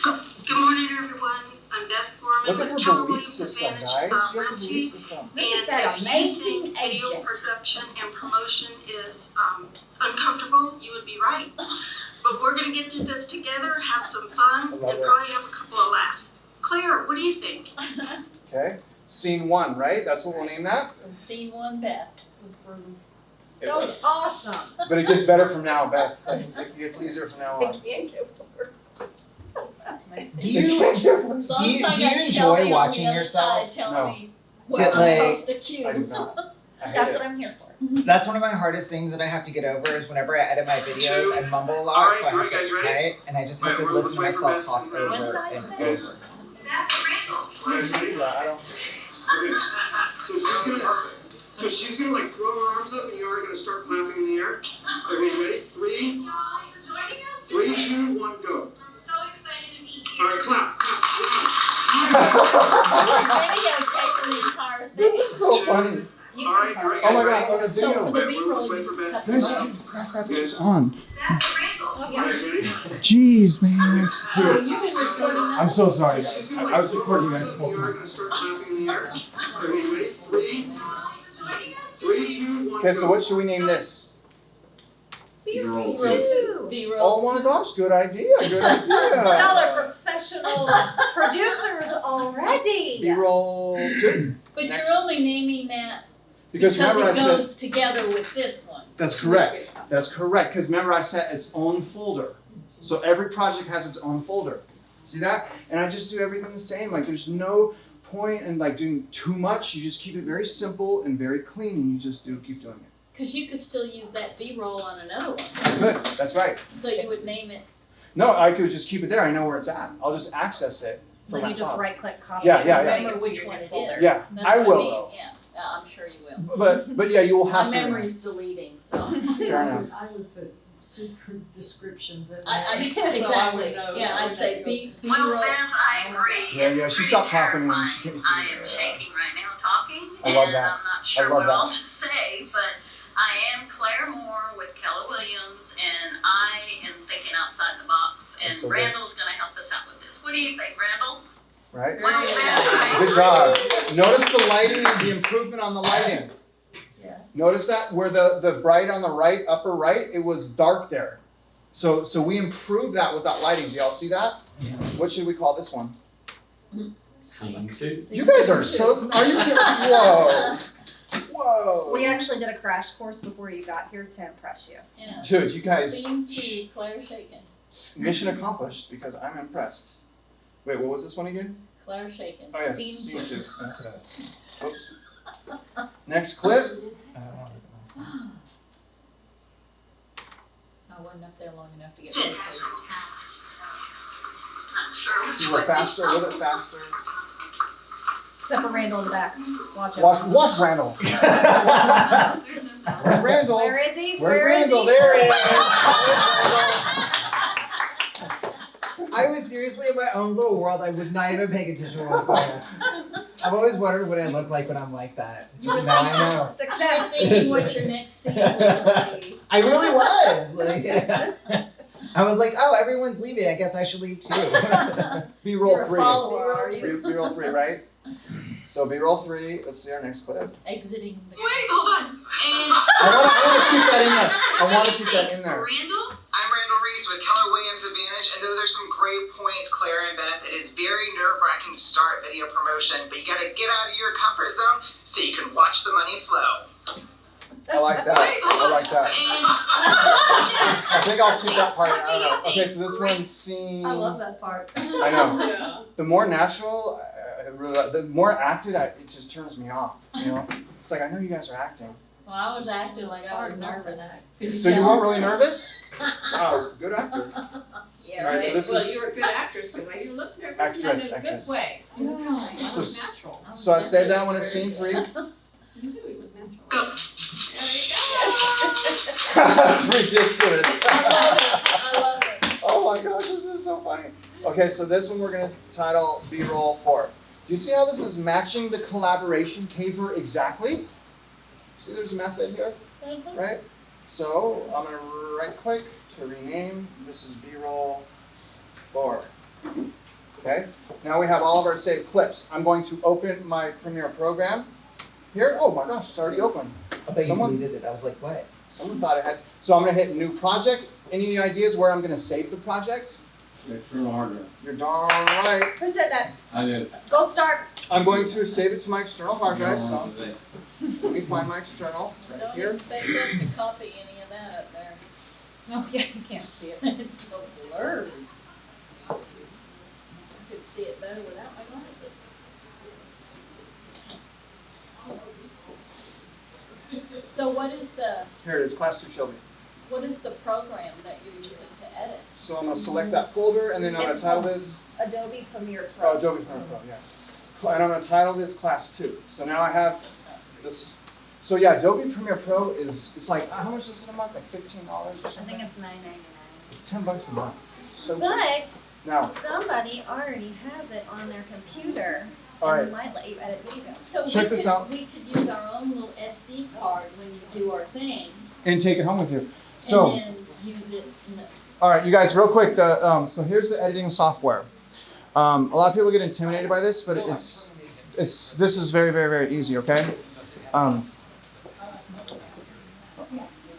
Good morning, everyone. I'm Beth Foreman Look at with her Keller belief Williams system, Advantage guys. She has a Realty. belief system. And if you think video production and promotion is uncomfortable, you would be right. But we're gonna get through this together, have some fun, and love it. probably have a couple of laughs. Claire, what do you think? Okay, scene 1, right? That's what we'll name that. Scene 1, Beth. That was awesome. But it gets better from now, Beth. It gets easier from now on. Can't get worse. Do It you can't get worse. As long as I do you got enjoy Shelby on the watching other yourself? side telling No. me what Get I'm like- supposed to cue. I do not. I hate That's it. what I'm here for. That's one of my hardest things that I have to get over is whenever I edit my videos, I mumble a lot, so I have to Alright, guys, ready? cut, and I just have to Wait, listen to let's wait for myself Beth talk and, When did over I and say? over. That's Randall. You guys ready? Yeah, I don't. Okay. So she's gonna like throw her arms up, and you are gonna start clapping in the air. Okay, ready? 3, 2, 1, go. I'm so excited to be here. All right, clap, clap, Videotaping the entire thing. This is so funny. You All right, can all right, Oh my guys, god, on the So for video. the Wait, B-roll, let's you wait for just Beth. cut Guys, them I out. forgot this was on. That's Randall. All right, ready? Jeez, man. Oh, Dude, you've been recording I'm us? so sorry, She's guys. gonna, like, I was throw recording you her guys arms the up, whole and you are time. gonna start clapping in the air. Okay, ready? 3, 2, 1, Okay, so go. what should we name this? B-roll B-roll. Oh my gosh, good idea, good Y'all are idea. professional producers already. B-roll 2. But Next. you're only naming that Because because remember I it said, goes together with this one. that's correct. That's correct, because remember I set its own folder. So every project has its own folder. See that? And I just do everything the same. Like there's no point in like doing too much. You just keep it very simple and very clean, and you just keep doing it. Because you could still use that B-roll on another one. Good, that's right. So you would name it. No, I could just keep it there. I know where it's at. I'll just access it from Then my you just phone. right click copy. Yeah, and yeah, yeah. take it Remember to which your one it folder. is. Yeah, That's I what will, mean. though. Yeah, I'm sure you will. But yeah, you will My have to. memory's deleting, so. Fair enough. I would put super descriptions in there. I so I exactly, would know. yeah, I'd say Well, B-roll. Beth, I agree. Yeah, It's yeah, she pretty stopped talking when she terrifying. can't see I it. am shaking right now talking, I love and that. I'm not sure love what that. all to say, but I am Claire Moore with Keller Williams, and I am thinking outside the box, and That's so good. Randall's gonna help us out with this. What do you think, Randall? right? Wow. Good job. Notice the lighting, the improvement on the lighting. Yes. Notice that where the bright on the right, upper right, it was dark there. So we improved that with that lighting. Do y'all see that? What should we call this one? Scene two. You guys are so, are you kidding? Whoa. Whoa. We actually did a crash course before you got here to impress you. Yeah. Dude, you guys, Scene two, Claire shaking. mission accomplished because I'm impressed. Wait, what was this one again? Claire shaking. Oh yes, Scene scene two. That's what it was. Oops. Next clip. I wasn't up there long enough to get Jen replaced. Not sure which See, we're faster, a little bit faster. Except for Randall in the back. Watch out. Watch Randall. Where's Randall? Where is he? Where's Where is Randall? he? There he is. I was seriously in my own little world. I was not even paying attention to what was going on. I've always wondered what I look like when I'm like that. You were Now I know. Success. thinking what your next scene would be. I really was. Like, I was like, oh, everyone's leaving. I guess I should leave too. B-roll You're a 3. follower, are you? B-roll 3, right? So B-roll 3. Let's see our next clip. Exiting the. Wait, hold on. And I want to keep that in there. I want to keep that in there. Randall? I'm Randall Reese with Keller Williams Advantage, and those are some great points, Claire and Beth. It is very nerve-wracking to start video promotion, but you gotta get out of your comfort zone so you can watch the money flow. I like that. I like that. I think I'll keep that part. I don't know. Okay, so this one's scene. I love that part. I know. Yeah. The more natural, the more acted, it just turns me off. You know, it's like I know you guys are acting. Well, I was acting like I was nervous. Could So you tell? weren't really nervous? Wow, good actor. Yeah, All right, so right. this Well, is you were a good actress because you look nervous Actress, in a actress. good way. You look kind. You So look s- natural. so I saved that one as scene 3. You do look natural. Go. That's ridiculous. I love it. Oh my gosh, this is so funny. Okay, so this one we're gonna title B-roll 4. Do you see how this is matching the collaboration paper exactly? See, there's a method here, right? So I'm gonna right click to rename. This is B-roll 4. Okay, now we have all of our saved clips. I'm going to open my Premiere program here. Oh my gosh, it's already open. I bet you Someone- deleted it. I was like, what? Someone thought I had. So I'm gonna hit new project. Any ideas where I'm gonna save the project? External hard drive. You're darn right. Who said that? I did. Gold star. I'm going to save it to my external hard drive. So Today. let me find my external right Don't here. expect us to copy any of that up there. Oh yeah, you can't see it. It's so blurry. I could see it better without my glasses. So what is the Here it is, Class 2 Shelby. program that you're using to edit? So I'm gonna select that folder and then I'm gonna It's title called- this. Adobe Premiere Pro. Adobe Premiere Pro, yeah. And I'm gonna title this Class 2. So now I have this. So yeah, Adobe Premiere Pro is, it's like, how much is it a month? Like $15 or I something? think it's $9.99. It's $10 a month. It's so cheap. But Now, somebody already has it on their computer all right. and might let you edit videos. So Check this out. we could use our own little SD card when you do our thing, And take it home with you. So. and then use it. All right, you guys, real quick. So here's the editing software. A lot of people get intimidated by this, but this is very, very, very easy. Okay.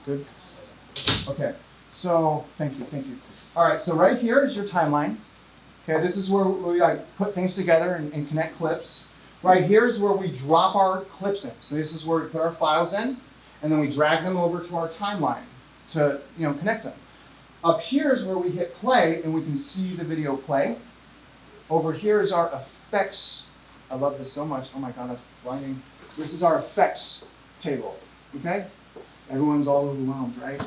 Good. Okay. So thank you. All right. So right here is your timeline. Okay. This is where we like put things together and connect clips. Right here is where we drop our clips in. So this is where we put our files in, and then we drag them over to our timeline to connect them. Up here is where we hit play and we can see the video play. Over here is our effects. I love this so much. Oh my God, that's blinding. This is our effects table, okay? Everyone's all overwhelmed, right?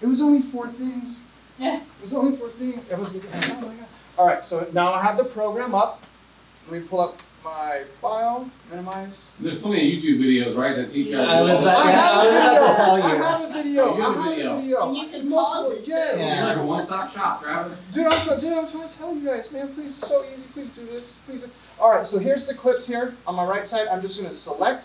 It was only 4 things. Yeah. It was only 4 things. Everyone's like, oh my God. All right, so now I have the program up. Let me pull up my file, minimize. There's plenty of YouTube videos, right, that teach you how to I was do about- all yeah, I was about to tell you. I have a video. You have a I have video. a video. And you can Multiple- pause it, too. yes. You're Yeah. like a one-stop shop, Travis. Dude, I'm trying to tell you guys, man, please, it's so easy, please do this, please. All right, so here's the clips here. On my right side, I'm just gonna select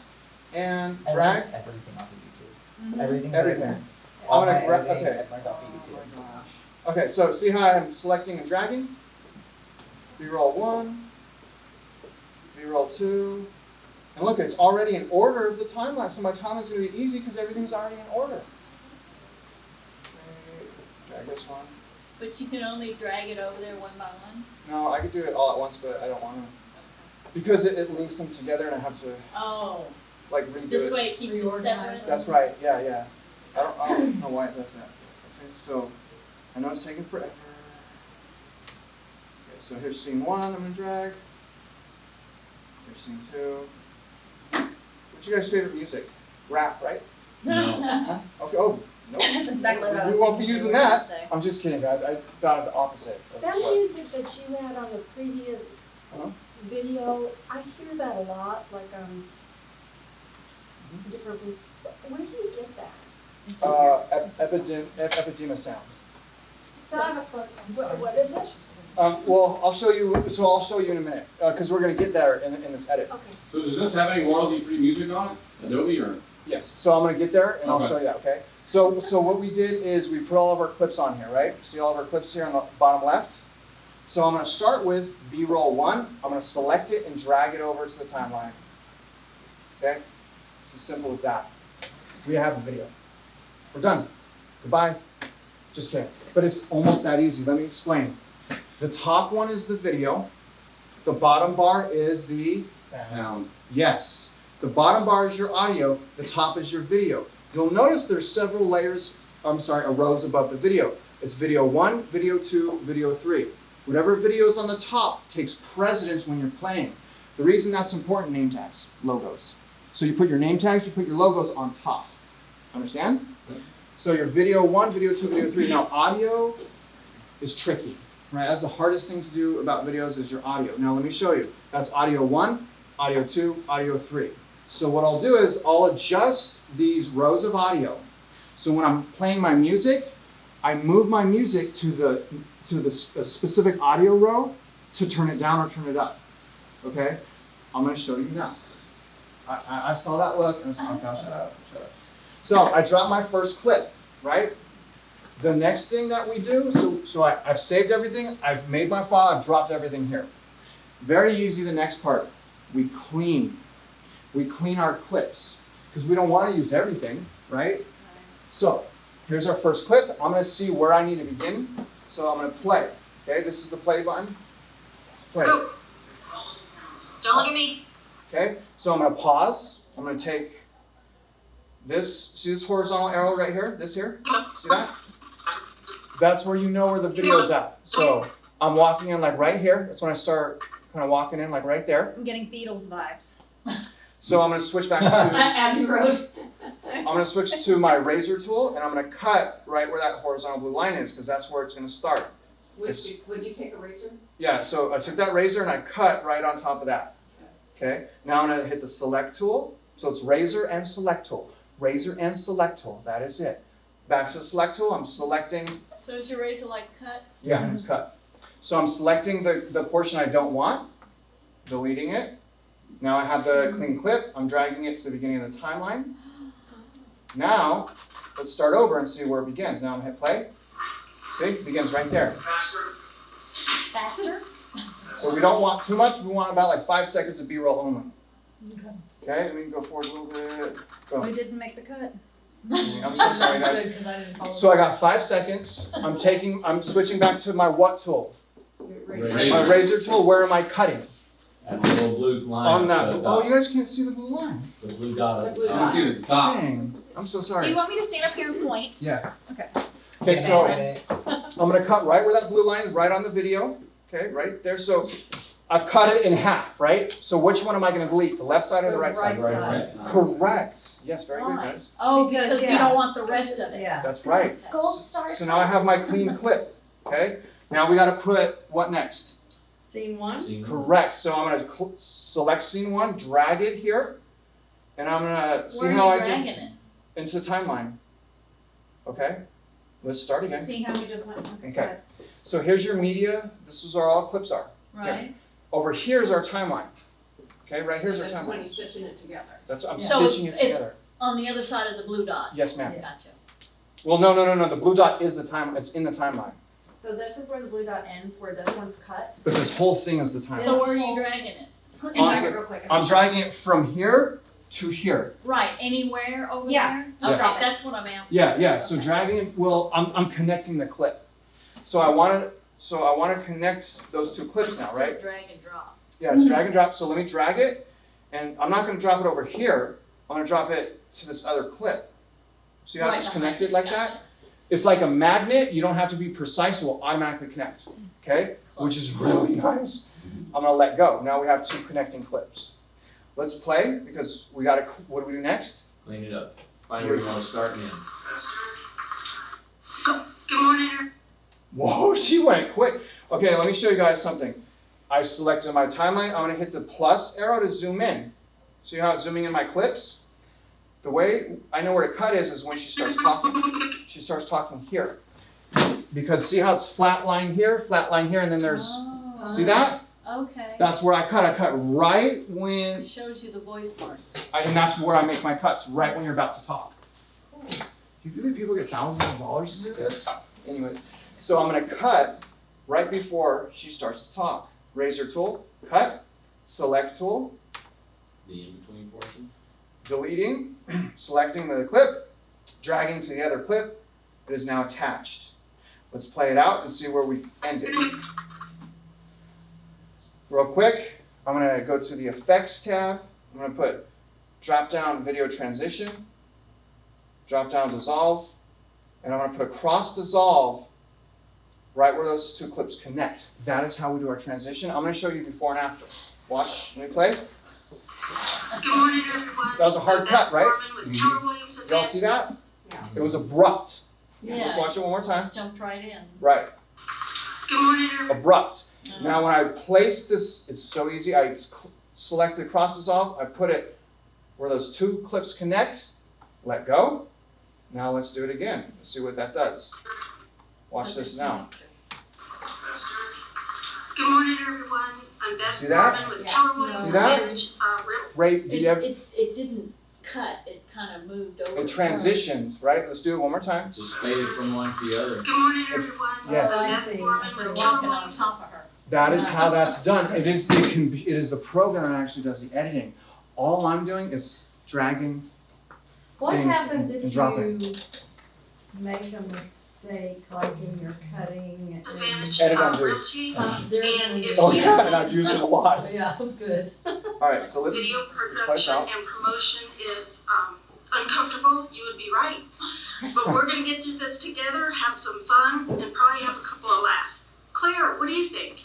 and drag. Everything off of YouTube. Everything. Everything. All I'm gonna my grab, editing, okay. I've learned off of Oh YouTube. my gosh. Okay, so see how I'm selecting and dragging? B-roll 1, B-roll 2. And look, it's already in order of the timeline, so my timeline's going to be easy because everything's already in order. Okay, drag this one. But you can only drag it over there one by one? No, I could do it all at once, but I don't want to. Because it links them together and I have to Oh, like redo this it. way it keeps it separate? That's right, yeah, yeah. I don't know why it does that. Okay, so I know it's taking forever. Okay, so here's scene 1, I'm going to drag. Here's scene 2. What's your guys' favorite music? Rap, right? No. Huh? Okay, oh, nope. That's exactly what I was We won't be thinking you using were gonna that. say. I'm just kidding, guys. I thought of the opposite. of That what- music that you had on the previous Uh-huh. video, I hear that a lot, like Mm-hmm. different, where do you get that? Epidema sound. So I have a question. What is it? Well, I'll show you. So I'll show you in a minute because we're going to get there in this edit. Okay. So does this have any royalty-free music on it? Adobe or? Yes. So I'm going to get there and I'll Okay. show you. Okay. So what we did is we put all of our clips on here, right? See all of our clips here on the bottom left. So I'm going to start with B-roll 1. I'm going to select it and drag it over to the timeline. Okay. It's as simple as that. We have a video. We're done. Goodbye. Just kidding. But it's almost that easy. Let me explain. The top one is the video. The bottom bar is the Sound. yes. The bottom bar is your audio. The top is your video. You'll notice there's several layers, rows above the video. It's video 1, video 2, video 3. Whatever video is on the top takes precedence when you're playing. The reason that's important, name tags, logos. So you put your name tags, you put your logos on top. Understand? So your video 1, video 2, video 3. Now audio is tricky, right? That's the hardest thing to do about videos is your audio. Now let me show you. That's audio 1, audio 2, audio 3. So what I'll do is I'll adjust these rows of audio. So when I'm playing my music, I move my music to the specific audio row to turn it down or turn it up. Okay? I'm going to show you now. I saw that look and I was like, oh gosh, shut up. So I dropped my first clip, right? The next thing that we do, I've saved everything, I've made my file, I've dropped everything here. Very easy, the next part. We clean. We clean our clips because we don't want to use everything, right? So here's our first clip. I'm going to see where I need to begin. So I'm going to play. Okay, this is the play button. Play. Go. Don't look at me. Okay, so I'm going to pause. I'm going to take this, see this horizontal arrow right here? This here? See that? That's where you know where the video's at. So I'm walking in like right here. That's when I start kind of walking in like right there. I'm getting Beatles vibes. So I'm going to switch back to Abbey Road. I'm going to switch to my razor tool and I'm going to cut right where that horizontal blue line is because that's where it's going to start. Would you take a razor? Yeah, so I took that razor and I cut right on top of that. Okay, now I'm going to hit the select tool. So it's razor and select tool. Razor and select tool, that is it. Back to the select tool, I'm selecting. So is your razor like cut? Yeah, it's cut. So I'm selecting the portion I don't want, deleting it. Now I have the clean clip, I'm dragging it to the beginning of the timeline. Now, let's start over and see where it begins. Now I'm going to hit play. See, it begins right there. Faster? But we don't want too much, we want about like 5 seconds of B-roll only. Okay, we can go forward a little bit. Go. We didn't make the cut. I'm so sorry, That's guys. good, 'cause I didn't follow. So I got 5 seconds. I'm switching back to my what tool? Razor. My razor tool. Where am I cutting? That little blue line. On that. the Oh, dot. you guys can't see the blue line. The blue dot. The blue You can see it at the top. Dang. I'm so Do sorry. you want me to stand up here and point? Yeah. Okay. Okay, so Edit. I'm gonna cut right where that blue line is, right on the video. Okay, right there. So I've cut it in half, right? So which one am I gonna delete? The left side or the right side? Right Right. side. Correct. Yes, very good, Why? guys. Oh, Because, because you yeah. don't want the rest of it. Yeah. That's right. Gold star. So now I have my clean clip. Okay. Now we gotta put what next? Scene one? Scene. Correct. So I'm gonna select scene 1, drag it here, and I'm gonna see Where how are I you get dragging it? into the timeline. Okay. Let's start again. See how we just went? Okay. So here's your media. This is where all clips are. Right? Over here is our timeline. Okay, right here's our That's when timeline. you're stitching it together. That's I'm So stitching it it's- together. On the other side of the blue dot? Yes, ma'am. Gotcha. Well, no. The blue dot is the time. It's in the timeline. So this is where the blue dot ends, where this one's cut. But this whole thing is the timeline. So where are you dragging it? Let me drag Honestly, it real quick. I'm dragging it from here to here. Right, anywhere over Yeah, there? just Okay, drop it. that's what I'm asking. Yeah. So dragging it, well, I'm connecting the clip. So I want to connect those two clips now, right? Drag and drop. Yeah, it's drag and drop. So let me drag it, and I'm not going to drop it over here. I'm going to drop it to this other clip. See how Right it's just behind connected it, like gotcha. that? It's like a magnet. You don't have to be precise. It will automatically connect. Okay? Which is really nice. I'm going to let go. Now we have two connecting clips. Let's play because we got to, what do we do next? Clean it up. Find where you want to start and end. Good morning. Whoa, she went quick. Okay, let me show you guys something. I selected my timeline. I'm going to hit the plus arrow to zoom in. See how it's zooming in my clips? The way I know where to cut is when she starts talking. She starts talking here. Because see how it's flat line here, and then there's, see that? Okay. That's where I cut. I cut right when, It shows you the voice part. and that's where I make my cuts, right when you're about to talk. Do you think people get thousands of dollars to do this? Anyways, so I'm going to cut right before she starts to talk. Razor tool, cut, select tool, The in-between portion. deleting, selecting the clip, dragging to the other clip. It is now attached. Let's play it out and see where we end it. Real quick, I'm going to go to the Effects tab. I'm going to put drop down Video Transition, drop down Dissolve, and I'm going to put a cross dissolve right where those two clips connect. That is how we do our transition. I'm going to show you before and after. Watch, let me play. Good morning, everyone. That was a hard cut, right? With Keller Williams Y'all see that? Yeah. It was abrupt. Yeah. Let's watch it one more time. Jumped right in. Right, Good morning, everyone. abrupt. Now when I place this, it's so easy. I select the cross dissolve, I put it where those two clips connect, let go. Now let's do it again. Let's see what that does. Watch this now. Good morning, everyone. I'm Beth See that? Gorman with Yeah. Keller Williams See that? Advantage, Ray, do you have, It didn't cut, it kind of moved over. it transitions, right? Let's do it one more time. Just faded from one to the other. Good morning, If- everyone. yes. I'm I Beth see. Gorman So with Keller walking on Williams. top of her. That is how that's done. It is the program that actually does the editing. All I'm doing is dragging. What things happens and if dropping. you make a mistake, like in your cutting and, Advantage, Edit on Zoom. Realty. there's And an. if Oh you- yeah, and I've used it a lot. Yeah, good. All right, so let's Video play this production out. and promotion is uncomfortable, you would be right. But we're gonna get through this together, have some fun, and probably have a couple of laughs. Claire, what do you think?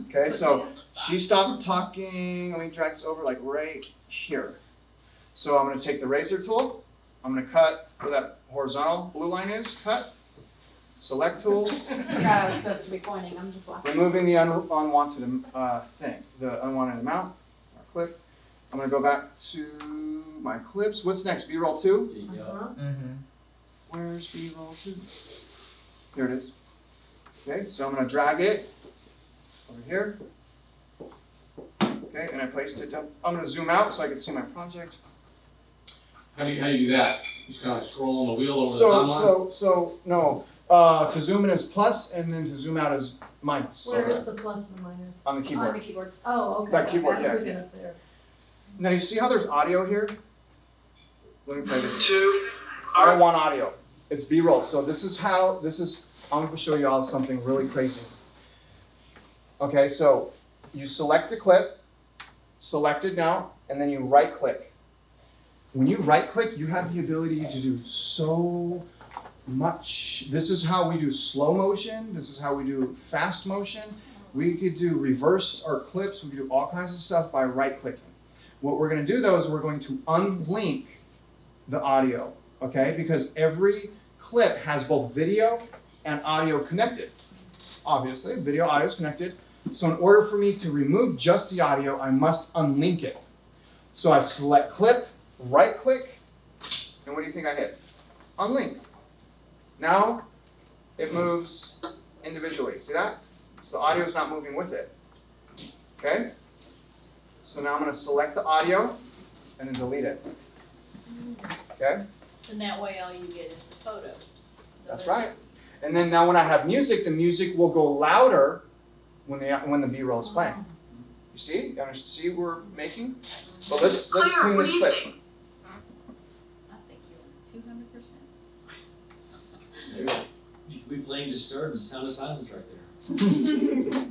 Okay, so she stopped talking. Let me drag this over like right here. So I'm going to take the razor tool. I'm going to cut where that horizontal blue line is. Cut. Select tool. forgot I was supposed to be pointing. I'm just laughing. Removing the unwanted thing, the unwanted amount. Our clip. I'm going to go back to my clips. What's next? B-roll 2? There you go. Mm-hmm. Where's B-roll 2? Here it is. Okay, so I'm going to drag it over here. Okay, and I placed it down. I'm going to zoom out so I can see my project. How do you do that? You just kind of scroll on the wheel over the timeline? No. To zoom in is plus, and then to zoom out is minus. Where is the plus and the minus? On the On the keyboard. keyboard. Oh, okay. That keyboard, I was yeah. looking up there. Now you see how there's audio here? Let me play this. 2. I don't want audio. It's B-roll. So I'm going to show you all something really crazy. Okay, so you select the clip, select it now, and then you right click. When you right click, you have the ability to do so much. This is how we do slow motion. This is how we do fast motion. We could do reverse our clips. We could do all kinds of stuff by right clicking. What we're going to do though is we're going to unlink the audio, okay? Because every clip has both video and audio connected. Obviously, video, audio is connected. So in order for me to remove just the audio, I must unlink it. So I select clip, right click, and what do you think I hit? Unlink. Now it moves individually. See that? So the audio is not moving with it. Okay? So now I'm going to select the audio and then delete it. Okay? And that way all you get is the photos. That's right. And then now when I have music, the music will go louder when the B-roll is playing. You see? You see what we're making? But let's Claire, clean what this do you clip. think? I think you're 200%. You could be playing Disturbed, Sound of Silence right there.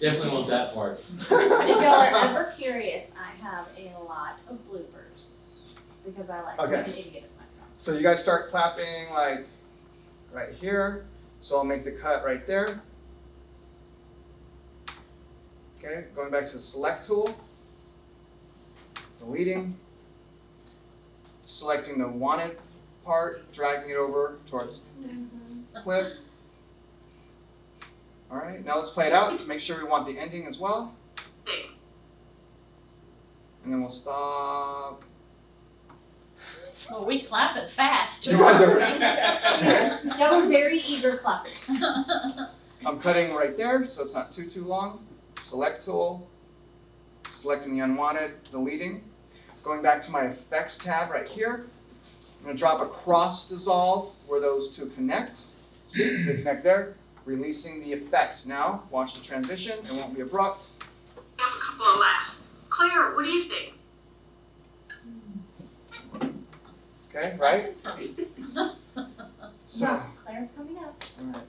Definitely want that part. If y'all are ever curious, I have a lot of bloopers because I like to Okay. be an idiot of myself. So you guys start clapping like right here. So I'll make the cut right there. Okay, going back to the select tool. Deleting. Selecting the wanted part, dragging it over towards clip. All right, now let's play it out. Make sure we want the ending as well. And then we'll stop. Well, we clap it fast. You guys are Y'all are very eager clappers. I'm cutting right there, so it's not too long. Select tool, selecting the unwanted, deleting. Going back to my effects tab right here. I'm gonna drop a cross dissolve where those two connect. See, they connect there. Releasing the effect. Now, watch the transition. It won't be abrupt. I have a couple of laughs. Claire, what do you think? Okay, right? So, No, Claire's coming up. all right.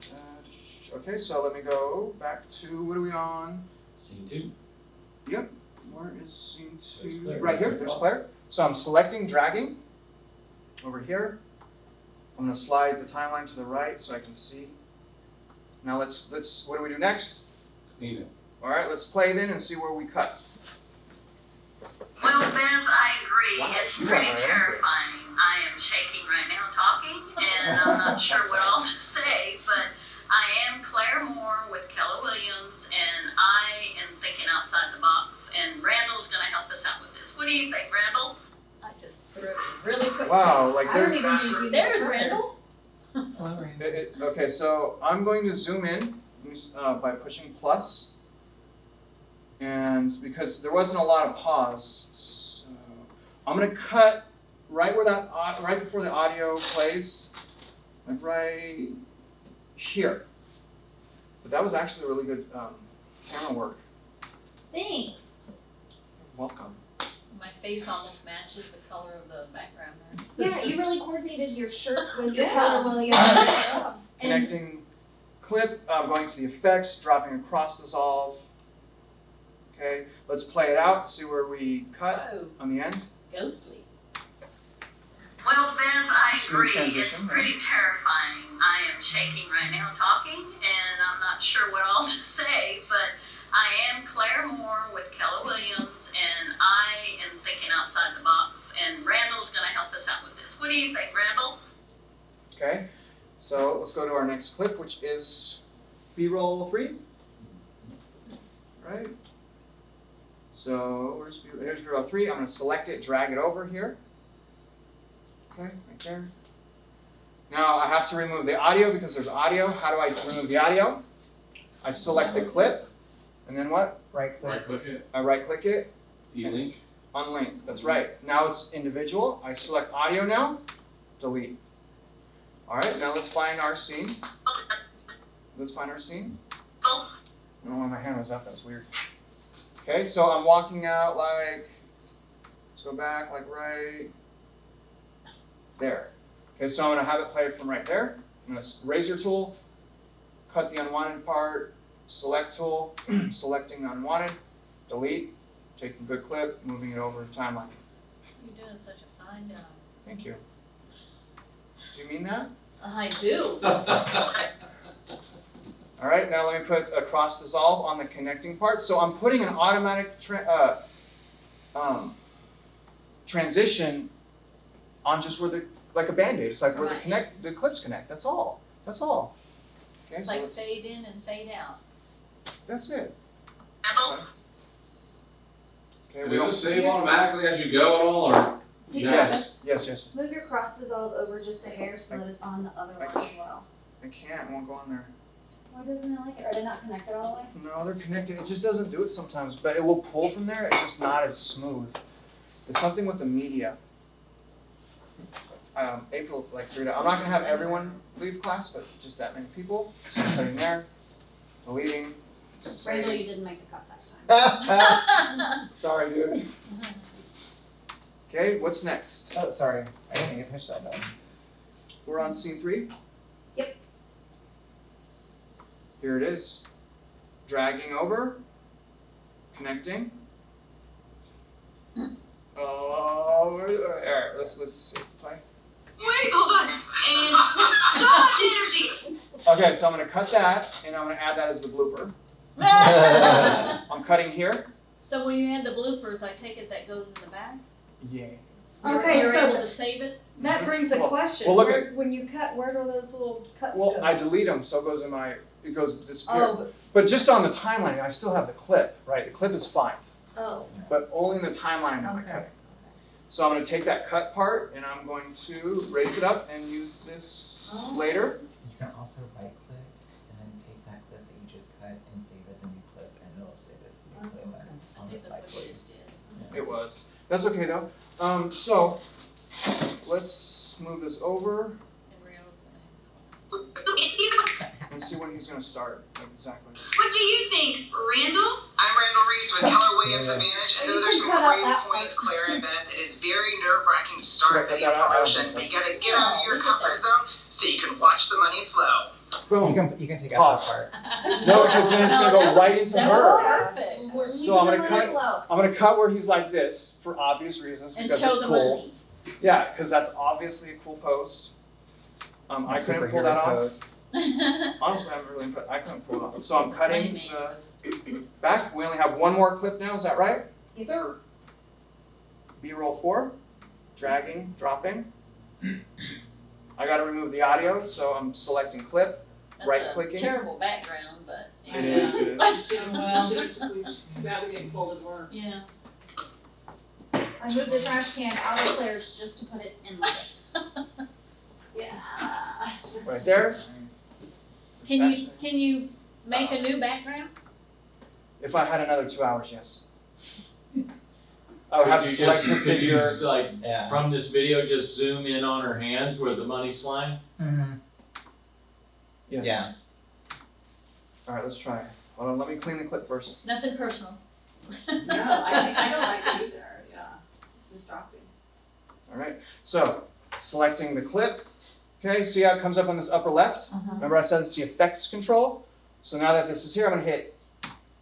Okay, so let me go back to, what are we on? Scene 2. Yep. Where is scene There's 2? Claire. Right here, there's Claire. So I'm selecting, dragging over here. I'm gonna slide the timeline to the right so I can see. Now let's, what do we do next? Clean it. All right, let's play then and see where we cut. Well, Beth, I agree. Wow, It's she went pretty right into it. terrifying. I am shaking right now talking, and I'm not sure what all to say, but I am Claire Moore with Keller Williams, and I am thinking outside the box, and Randall's gonna help us out with this. What do you think, Randall? I just threw it really quick. Wow, like I don't there's, even think you There's did Randall. Hello, Randy. okay, so I'm going to zoom in by pushing plus. And because there wasn't a lot of pause, so I'm gonna cut right where that, right before the audio plays, like right here. But that was actually really good camera work. Thanks. Welcome. My face almost matches the color of the background there. Yeah, you really coordinated your shirt with your Yeah. Keller Williams. And Connecting clip, going to the effects, dropping a cross dissolve. Okay, let's play it out, see where we cut Oh, on the end. ghostly. Well, Beth, I Smooth agree. transition, It's pretty terrifying. I am shaking right now talking, and I'm not sure what all to say, but I am Claire Moore with Keller Williams, and I am thinking outside the box, and Randall's gonna help us out with this. What do you think, Randall? Okay, so let's go to our next clip, which is B-roll 3. Right? So here's B-roll 3. I'm going to select it, drag it over here. Okay, right there. Now I have to remove the audio because there's audio. How do I remove the audio? I select the clip, and then what? Right click. Right click it, I right-click it, delink. unlink. That's right. Now it's individual. I select audio now, delete. All right, now let's find our scene. Let's find our scene. I don't know why my hand was up, that was weird. Okay, so I'm walking out like, let's go back like right there. Okay, so I'm gonna have it play from right there. I'm gonna razor tool, cut the unwanted part, select tool, selecting unwanted, delete, taking good clip, moving it over to timeline. You're doing such a fine job. Thank you. Do you mean that? I do. All right, now let me put a cross dissolve on the connecting part. So I'm putting an automatic transition on just where the, like a Band-Aid. It's like where Right. the clips connect. That's all. That's all. Okay, It's so like fade in and fade out. that's it. Randall? Okay, we Does don't. it save automatically as you go at all, or? Yes, yes, yes. move your cross dissolve over just a hair so that it's on the other one as well. I can't. It won't go on there. Why doesn't it like it? Are they not connected all the way? No, they're connected. It just doesn't do it sometimes, but it will pull from there. It's just not as smooth. It's something with the media. April like 3 days. I'm not gonna have everyone leave class, but just that many people. So I'm putting there, deleting. Randall, you didn't make the cut that time. Sorry, dude. Okay, what's next? Oh, sorry. I didn't mean to push that button. We're on scene 3. Yep. Here it is. Dragging over, connecting. Oh, all right, let's see. Play. Wait, hold on. And so much energy. Okay, so I'm gonna cut that, and I'm gonna add that as the blooper. I'm cutting here. So when you add the bloopers, I take it that goes in the back? Yeah. Okay, You're so- able to save it? That brings a Well- question. well, look Where, when you cut, where do those little cuts Well, go? I delete them, so it goes in my, it goes disappear. Oh, But just on the timeline, I still have the clip, right? The clip is fine, oh, but only in the timeline am I Okay. cutting. So I'm gonna take that cut part, and I'm going to raise it up and use this later. You can also right click and then take that clip that you just cut and save as a new clip, and it'll save it as a new clip I on the think that's side what for you you. just did. It was. That's okay though. So let's move this over And Randall's gonna have and see when he's gonna start. Exactly. What do you think, Randall? I'm Randall Reese with Keller Williams Yeah. Advantage, and You those are can some cut out great that points, Claire and Beth. It is very nerve-wracking to start Should I a cut video that out? I don't promotion, think so. but you gotta get out of your comfort zone so you can watch the money flow. Boom. You can take out that part. No, because then it's gonna go right into That her. was perfect. So I'm gonna cut. I'm gonna cut where he's like this for obvious reasons And because show it's the cool. money. Yeah, because that's obviously a cool pose. I couldn't pull that off. Honestly, I couldn't pull it off. So I'm cutting the back. We only have one more clip now. Is that right? Yes, sir. B-roll 4, dragging, dropping. I got to remove the audio, so I'm selecting clip, That's right-clicking. a terrible background, but. It is. It is. Well, Too bad we didn't pull the door. yeah. I moved the trash can out of Claire's just to put it in like this. Yeah. Right there. Can you make a new background? If I had another 2 hours, yes. I would have to select her Could you figure. just, like, Yeah. from this video, just zoom in on her hands where the money's flying? Mm-hmm. Yes. Yeah. All right, let's try. Hold on, let me clean the clip first. Nothing personal. No, I don't like it either, yeah. It's distracting. All right, so selecting the clip. Okay, see how it comes up on this upper left? Remember I said it's the effects control? So now that this is here, I'm gonna hit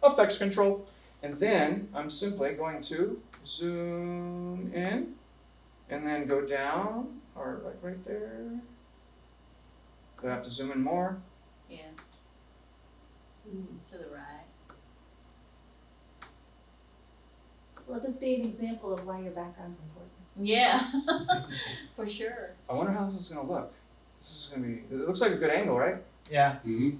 effects control. And then I'm simply going to zoom in and then go down, or like right there. Do I have to zoom in more? Yeah. To the right. Let this be an example of why your background's important. Yeah. For sure. I wonder how this is gonna look. This is gonna be, it looks like a good angle, right? Yeah. Mm-hmm.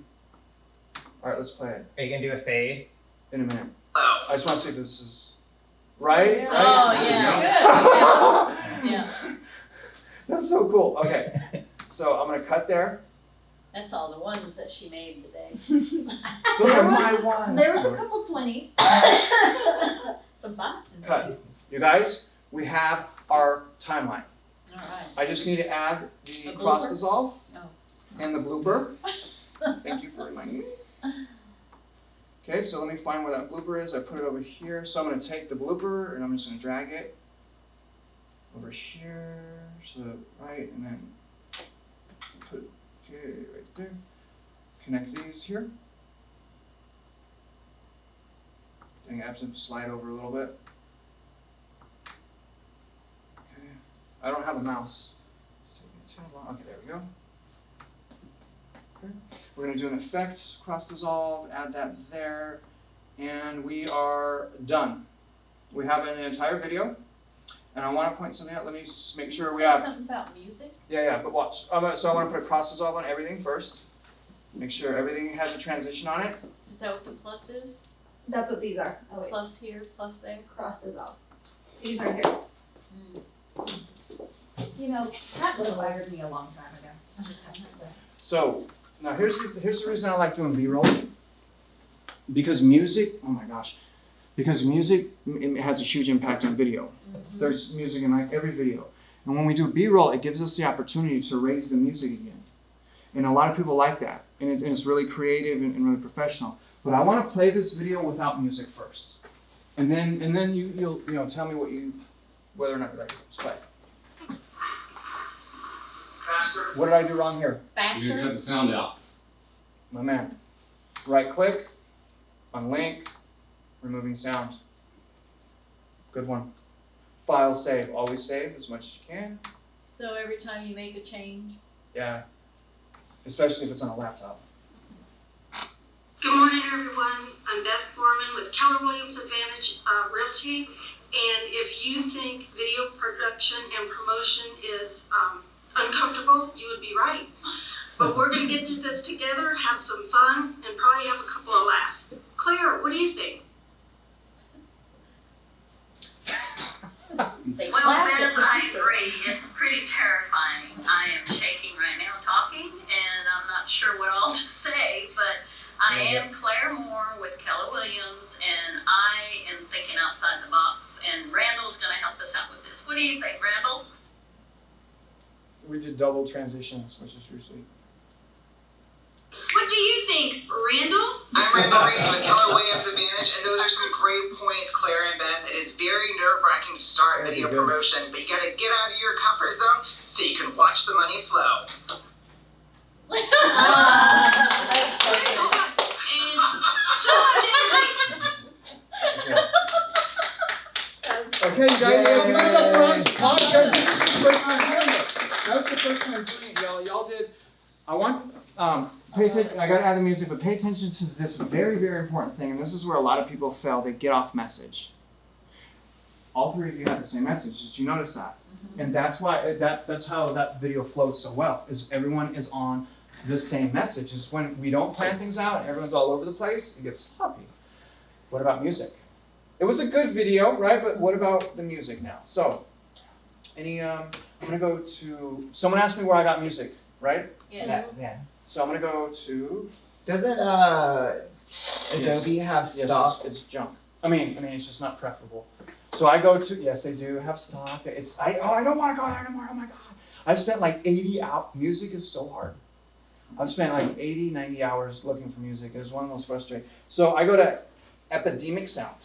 All right, let's play it Are you gonna do a fade? in a minute. Oh. I just wanna see if this is right, Yeah. Oh, right? yeah. Yeah. That's so cool, okay. So I'm gonna cut there. That's all the ones that she made today. Those are my ones. There was a couple 20s. Some boxes. Cut. You guys, we have our timeline. All right. I just need to add the A cross blooper? dissolve Oh. and the blooper. Thank you for reminding me. Okay, so let me find where that blooper is. I put it over here. So I'm going to take the blooper and I'm just going to drag it over here, so right, and then put okay right there. Connect these here. Dang, I have to slide over a little bit. Okay, I don't have a mouse. Okay, there we go. Okay. We're going to do an effect, cross dissolve, add that there, and we are done. We have an entire video, and I want to point something out. Let me make sure we have. Something about music? Yeah, but watch. So I want to put a cross dissolve on everything first. Make sure everything has a transition on it. Is that what the plus is? That's what these are. Oh wait, Plus here, plus there? crosses off. These are here. You know, that would have wired me a long time ago. I just have to say. So now here's the reason I like doing B-roll. Because music, oh my gosh, because music it has a huge impact on video. There's music in like every video. And when we do B-roll, it gives us the opportunity to raise the music again. And a lot of people like that. And it's really creative and really professional. But I want to play this video without music first. And then you'll tell me whether or not you like it. Let's play. Faster. What did I do wrong here? You're gonna cut the sound out. My man. Right click, unlink, removing sound. Good one. File save. Always save as much as you can. So every time you make a change? Yeah. Especially if it's on a laptop. Good morning, everyone. I'm Beth Foreman with Keller Williams Advantage Realty. And if you think video production and promotion is uncomfortable, you would be right. But we're going to get through this together, have some fun, and probably have a couple of laughs. Claire, what do you think? Well, Beth, I agree. It's pretty terrifying. I am shaking right now talking, and I'm not sure what all to say, but I am Claire Moore with Keller Williams, and I am thinking outside the box, and Randall's going to help us out with this. What do you think, Randall? We did double transitions, which is usually. What do you think, Randall? I'm Randall Reese with Keller Williams Advantage, and those are some great points, Claire and Beth. It is very nerve-wracking to start video promotion, but you gotta get out of your comfort zone so you can watch the money flow. Okay, you guys, give yourself a round of applause. This is your first time doing it. That was the first time doing it, y'all. Y'all did. I want pay attention. I gotta add the music, but pay attention to this very, very important thing. And this is where a lot of people fail. They get off message. All three of you have the same message. Did you notice that? Mm-hmm. And that's why that's how that video flowed so well. Is everyone is on the same message. Is when we don't plan things out and everyone's all over the place, it gets sloppy. What about music? It was a good video, right? But what about the music now? So, I'm gonna go to. Someone asked me where I got music, right? Yes. Yeah. So I'm gonna go to. Doesn't Adobe have stock? Yes, it's junk. I mean, it's just not preferable. So I go to. Yes, they do have stock. I don't want to go there anymore. Oh my god. I've spent like 80 hours. Music is so hard. I've spent like 80, 90 hours looking for music. It is one of the most frustrating. So I go to Epidemic Sound.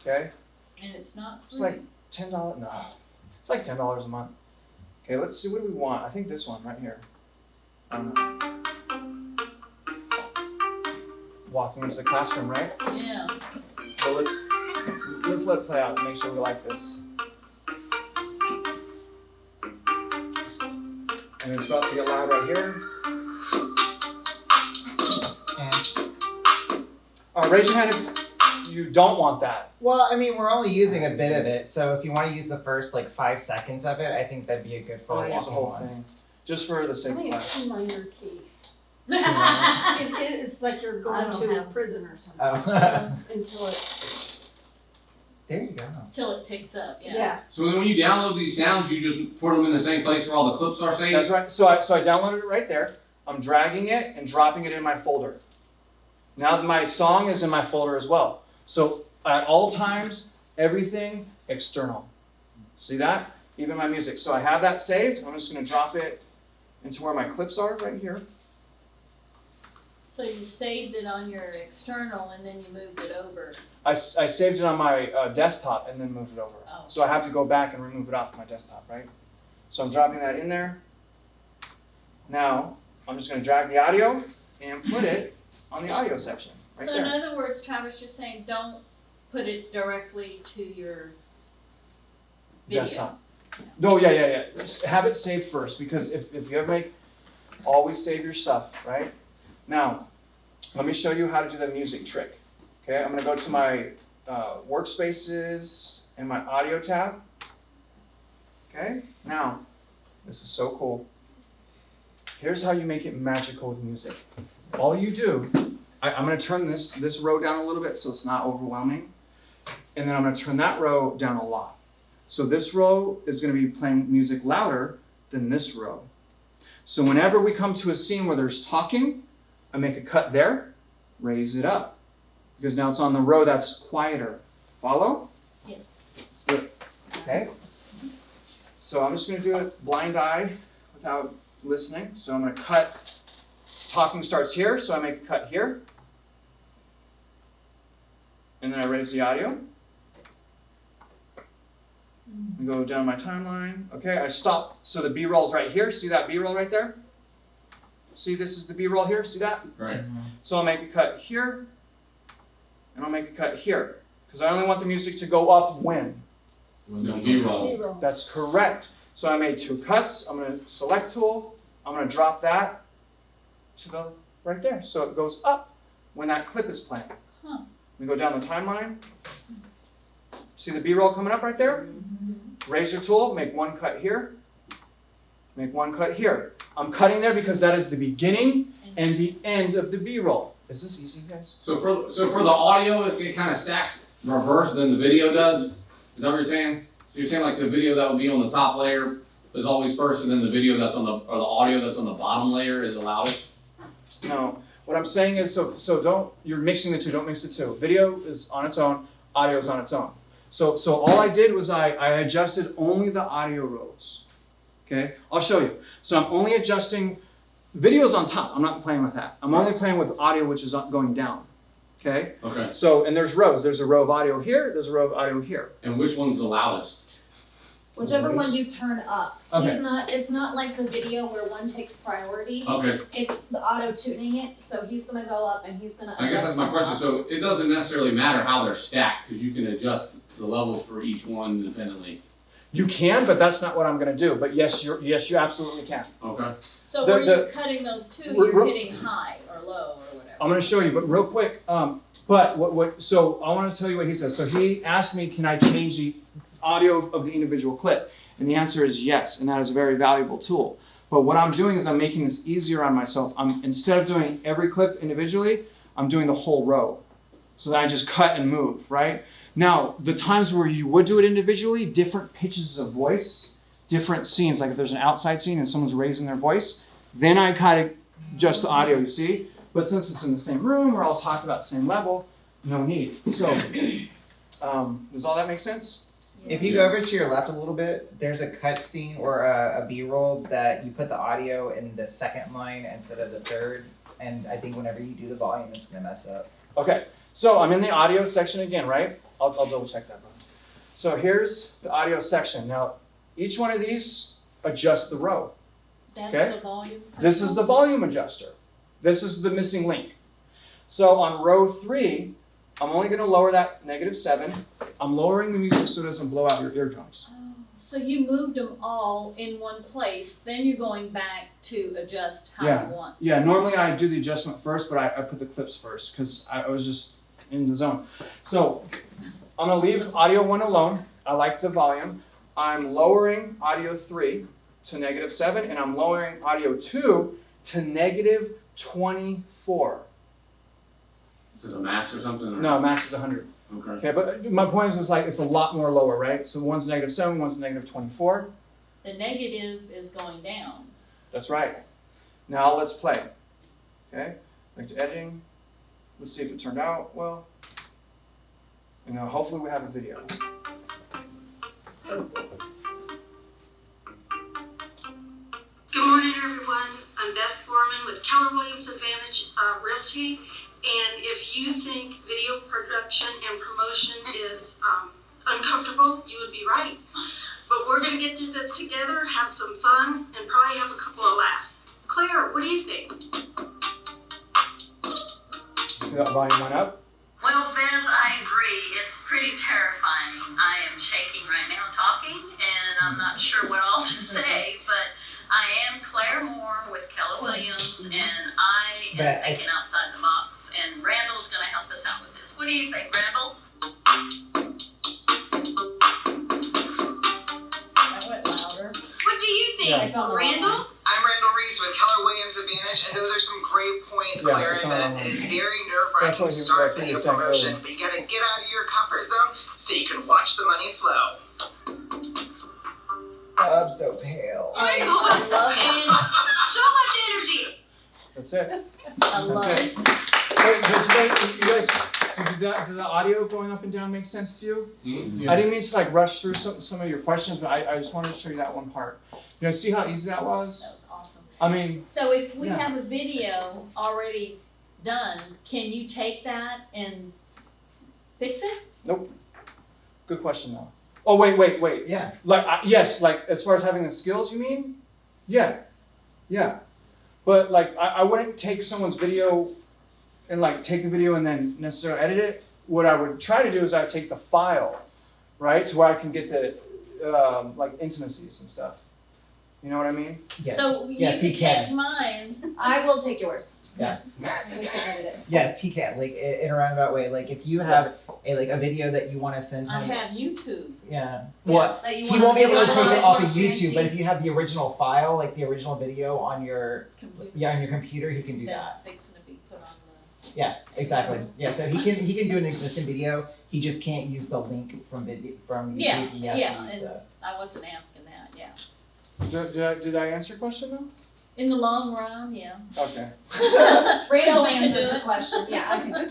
Okay. And it's not free. It's like $10. No, it's like $10 a month. Okay, let's see. What do we want? I think this one right here. I don't know. Walking into the classroom, right? Yeah. So let's let it play out and make sure we like this. And it's about to get loud right here. Raise your hand if you don't want that. Well, I mean, we're only using a bit of it, so if you want to use the first like 5 seconds of it, I think that'd be a good for I'll use the whole thing, just for the I sake of think it's class. too minor key. It's like you're going to prison or something. Oh. Until it. There you go. Till it picks up, yeah. Yeah. So then when you download these sounds, you just put them in the same place where all the clips are saved? That's right. So I downloaded it right there. I'm dragging it and dropping it in my folder. Now my song is in my folder as well. So at all times, everything external. See that? Even my music. So I have that saved. I'm just going to drop it into where my clips are right here. So you saved it on your external and then you moved it over. I saved it on my desktop and then moved it over. Oh. So I have to go back and remove it off my desktop, right? So I'm dropping that in there. Now, I'm just going to drag the audio and put it on the audio section, right So there. in other words, Travis, you're saying don't put it directly to your video. Desktop. No, yeah. Just have it saved first, because if you ever always save your stuff, right? Now, let me show you how to do the music trick. Okay, I'm going to go to my workspaces and my audio tab. Okay, now, this is so cool. Here's how you make it magical with music. All you do, I'm going to turn this row down a little bit so it's not overwhelming. And then I'm going to turn that row down a lot. So this row is going to be playing music louder than this row. So whenever we come to a scene where there's talking, I make a cut there, raise it up. Because now it's on the row that's quieter. Follow? Yes. Let's do it. Okay. So I'm just gonna do it blind eye without listening. So I'm gonna cut, talking starts here, so I make a cut here. And then I raise the audio. And go down my timeline. Okay, I stop, so the B-roll's right here. See that B-roll right there? See, this is the B-roll here, see that? Right. So I'll make a cut here, and I'll make a cut here. Because I only want the music to go up when? When the B-roll. B-roll. That's correct. So I made 2 cuts. I'm going to select tool. I'm going to drop that to the right there. So it goes up when that clip is playing. Huh. We go down the timeline. See the B-roll coming up right there? Razor tool, make 1 cut here. Make 1 cut here. I'm cutting there because that is the beginning and the end of the B-roll. Is this easy, guys? So for the audio, it kind of stacks reverse than the video does? Is that what you're saying? So you're saying like the video that would be on the top layer is always first, and then the video that's on the, or the audio that's on the bottom layer is the loudest? No. What I'm saying is, so don't, you're mixing the two, don't mix the two. Video is on its own, audio is on its own. So all I did was I adjusted only the audio rows. Okay, I'll show you. So I'm only adjusting, video's on top, I'm not playing with that. I'm only playing with audio which is going down. Okay? Okay. So, and there's rows. There's a row of audio here, there's a row of audio here. And which one's the loudest? Whichever one you turn up. Okay. It's not like the video where one takes priority. Okay. It's the auto tuning it, so he's gonna go up and he's gonna adjust. I guess that's my the question. knobs. So it doesn't necessarily matter how they're stacked, because you can adjust the levels for each one independently. You can, but that's not what I'm gonna do. But yes, you absolutely can. Okay. So The- where the- you're cutting those two, We're- you're hitting high or low or whatever. I'm gonna show you, but real quick, so I wanna tell you what he says. So he asked me, can I change the audio of the individual clip? And the answer is yes, and that is a very valuable tool. But what I'm doing is I'm making this easier on myself. Instead of doing every clip individually, I'm doing the whole row. So then I just cut and move, right? Now, the times where you would do it individually, different pitches of voice, different scenes, like if there's an outside scene and someone's raising their voice, then I kind of adjust the audio, you see? But since it's in the same room, we're all talking about the same level, no need. So, does all that make sense? If you go over to your left a little bit, there's a cut scene or a B-roll that you put the audio in the second line instead of the third. And I think whenever you do the volume, it's gonna mess up. Okay, so I'm in the audio section again, right? I'll double check that. So here's the audio section. Now, each one of these adjusts the row. That's Okay. the volume. This is the volume adjuster. This is the missing link. So on row 3, I'm only gonna lower that -7. I'm lowering the music so it doesn't blow out your eardrums. Oh, so you moved them all in one place, then you're going back to adjust how Yeah. you want. Yeah, normally I do the adjustment first, but I put the clips first because I was just in the zone. So I'm gonna leave audio 1 alone. I like the volume. I'm lowering audio 3 to -7, and I'm lowering audio 2 to -24. Is it a max or something? Or? No, max is 100. Okay. Okay, but my point is like it's a lot more lower, right? So one's -7, one's -24. The negative is going down. That's right. Now let's play. Okay, back to editing. Let's see if it turned out well. And now hopefully we have a video. Good morning, everyone. I'm Beth Foreman with Keller Williams Advantage Realty. And if you think video production and promotion is uncomfortable, you would be right. But we're going to get through this together, have some fun, and probably have a couple of laughs. Claire, what do you think? See that volume went up? Well, Bev, I agree. It's pretty terrifying. I am shaking right now talking, and I'm not sure what all to say, but I am Claire Moore with Keller Williams, and I am thinking outside the box, and Randall's going to help us out with this. What do you think, Randall? That went louder. What do you think, Yeah. It's on the Randall? I'm Randall Reese with Keller Williams Advantage, and those are some great points, Yeah, Claire, it's on that the it is line. very That's nerve-wracking what to he- start that's what he video was saying promotion, earlier. but you gotta get out of your comfort zone so you can watch the money flow. I'm so pale. I know, I love it. and so much energy. That's it. I love That's it. it. Wait, but today, you guys, Did the audio going up and down make sense to you? Mhm. I didn't mean to like rush through some of your questions, but I just wanted to show you that one part. You guys see how easy that was? That was awesome. I mean, So if we Yeah. have a video already done, can you take that and fix it? good question though. Oh, wait. Yeah. Like, yes, like as far as having the skills, you mean? Yeah. But like, I wouldn't take someone's video and like take the video and then necessarily edit it. What I would try to do is I'd take the file, right, to where I can get the like intimacies and stuff. You know what I mean? Yes. So you Yes, he can take can. mine. I will take yours. Yeah. We can edit it. Yes, he can. Like in a roundabout way. Like if you have a video that you want to send I him. have YouTube. Yeah. What? That you He wanna won't be able to make take a it off more of YouTube, fancy. but if you have the original file, like the original video on your Computer. on your computer, he can do That's that. fixing to be put on the. Yeah, exactly. Yeah, so he can do an existing video. He just can't use the link from YouTube. Yeah, He has yeah, to use and the. I wasn't asking that, yeah. Did I answer your question though? In the long run, yeah. Okay. Rachel Shelby can answered do the it. question. Yeah, I can.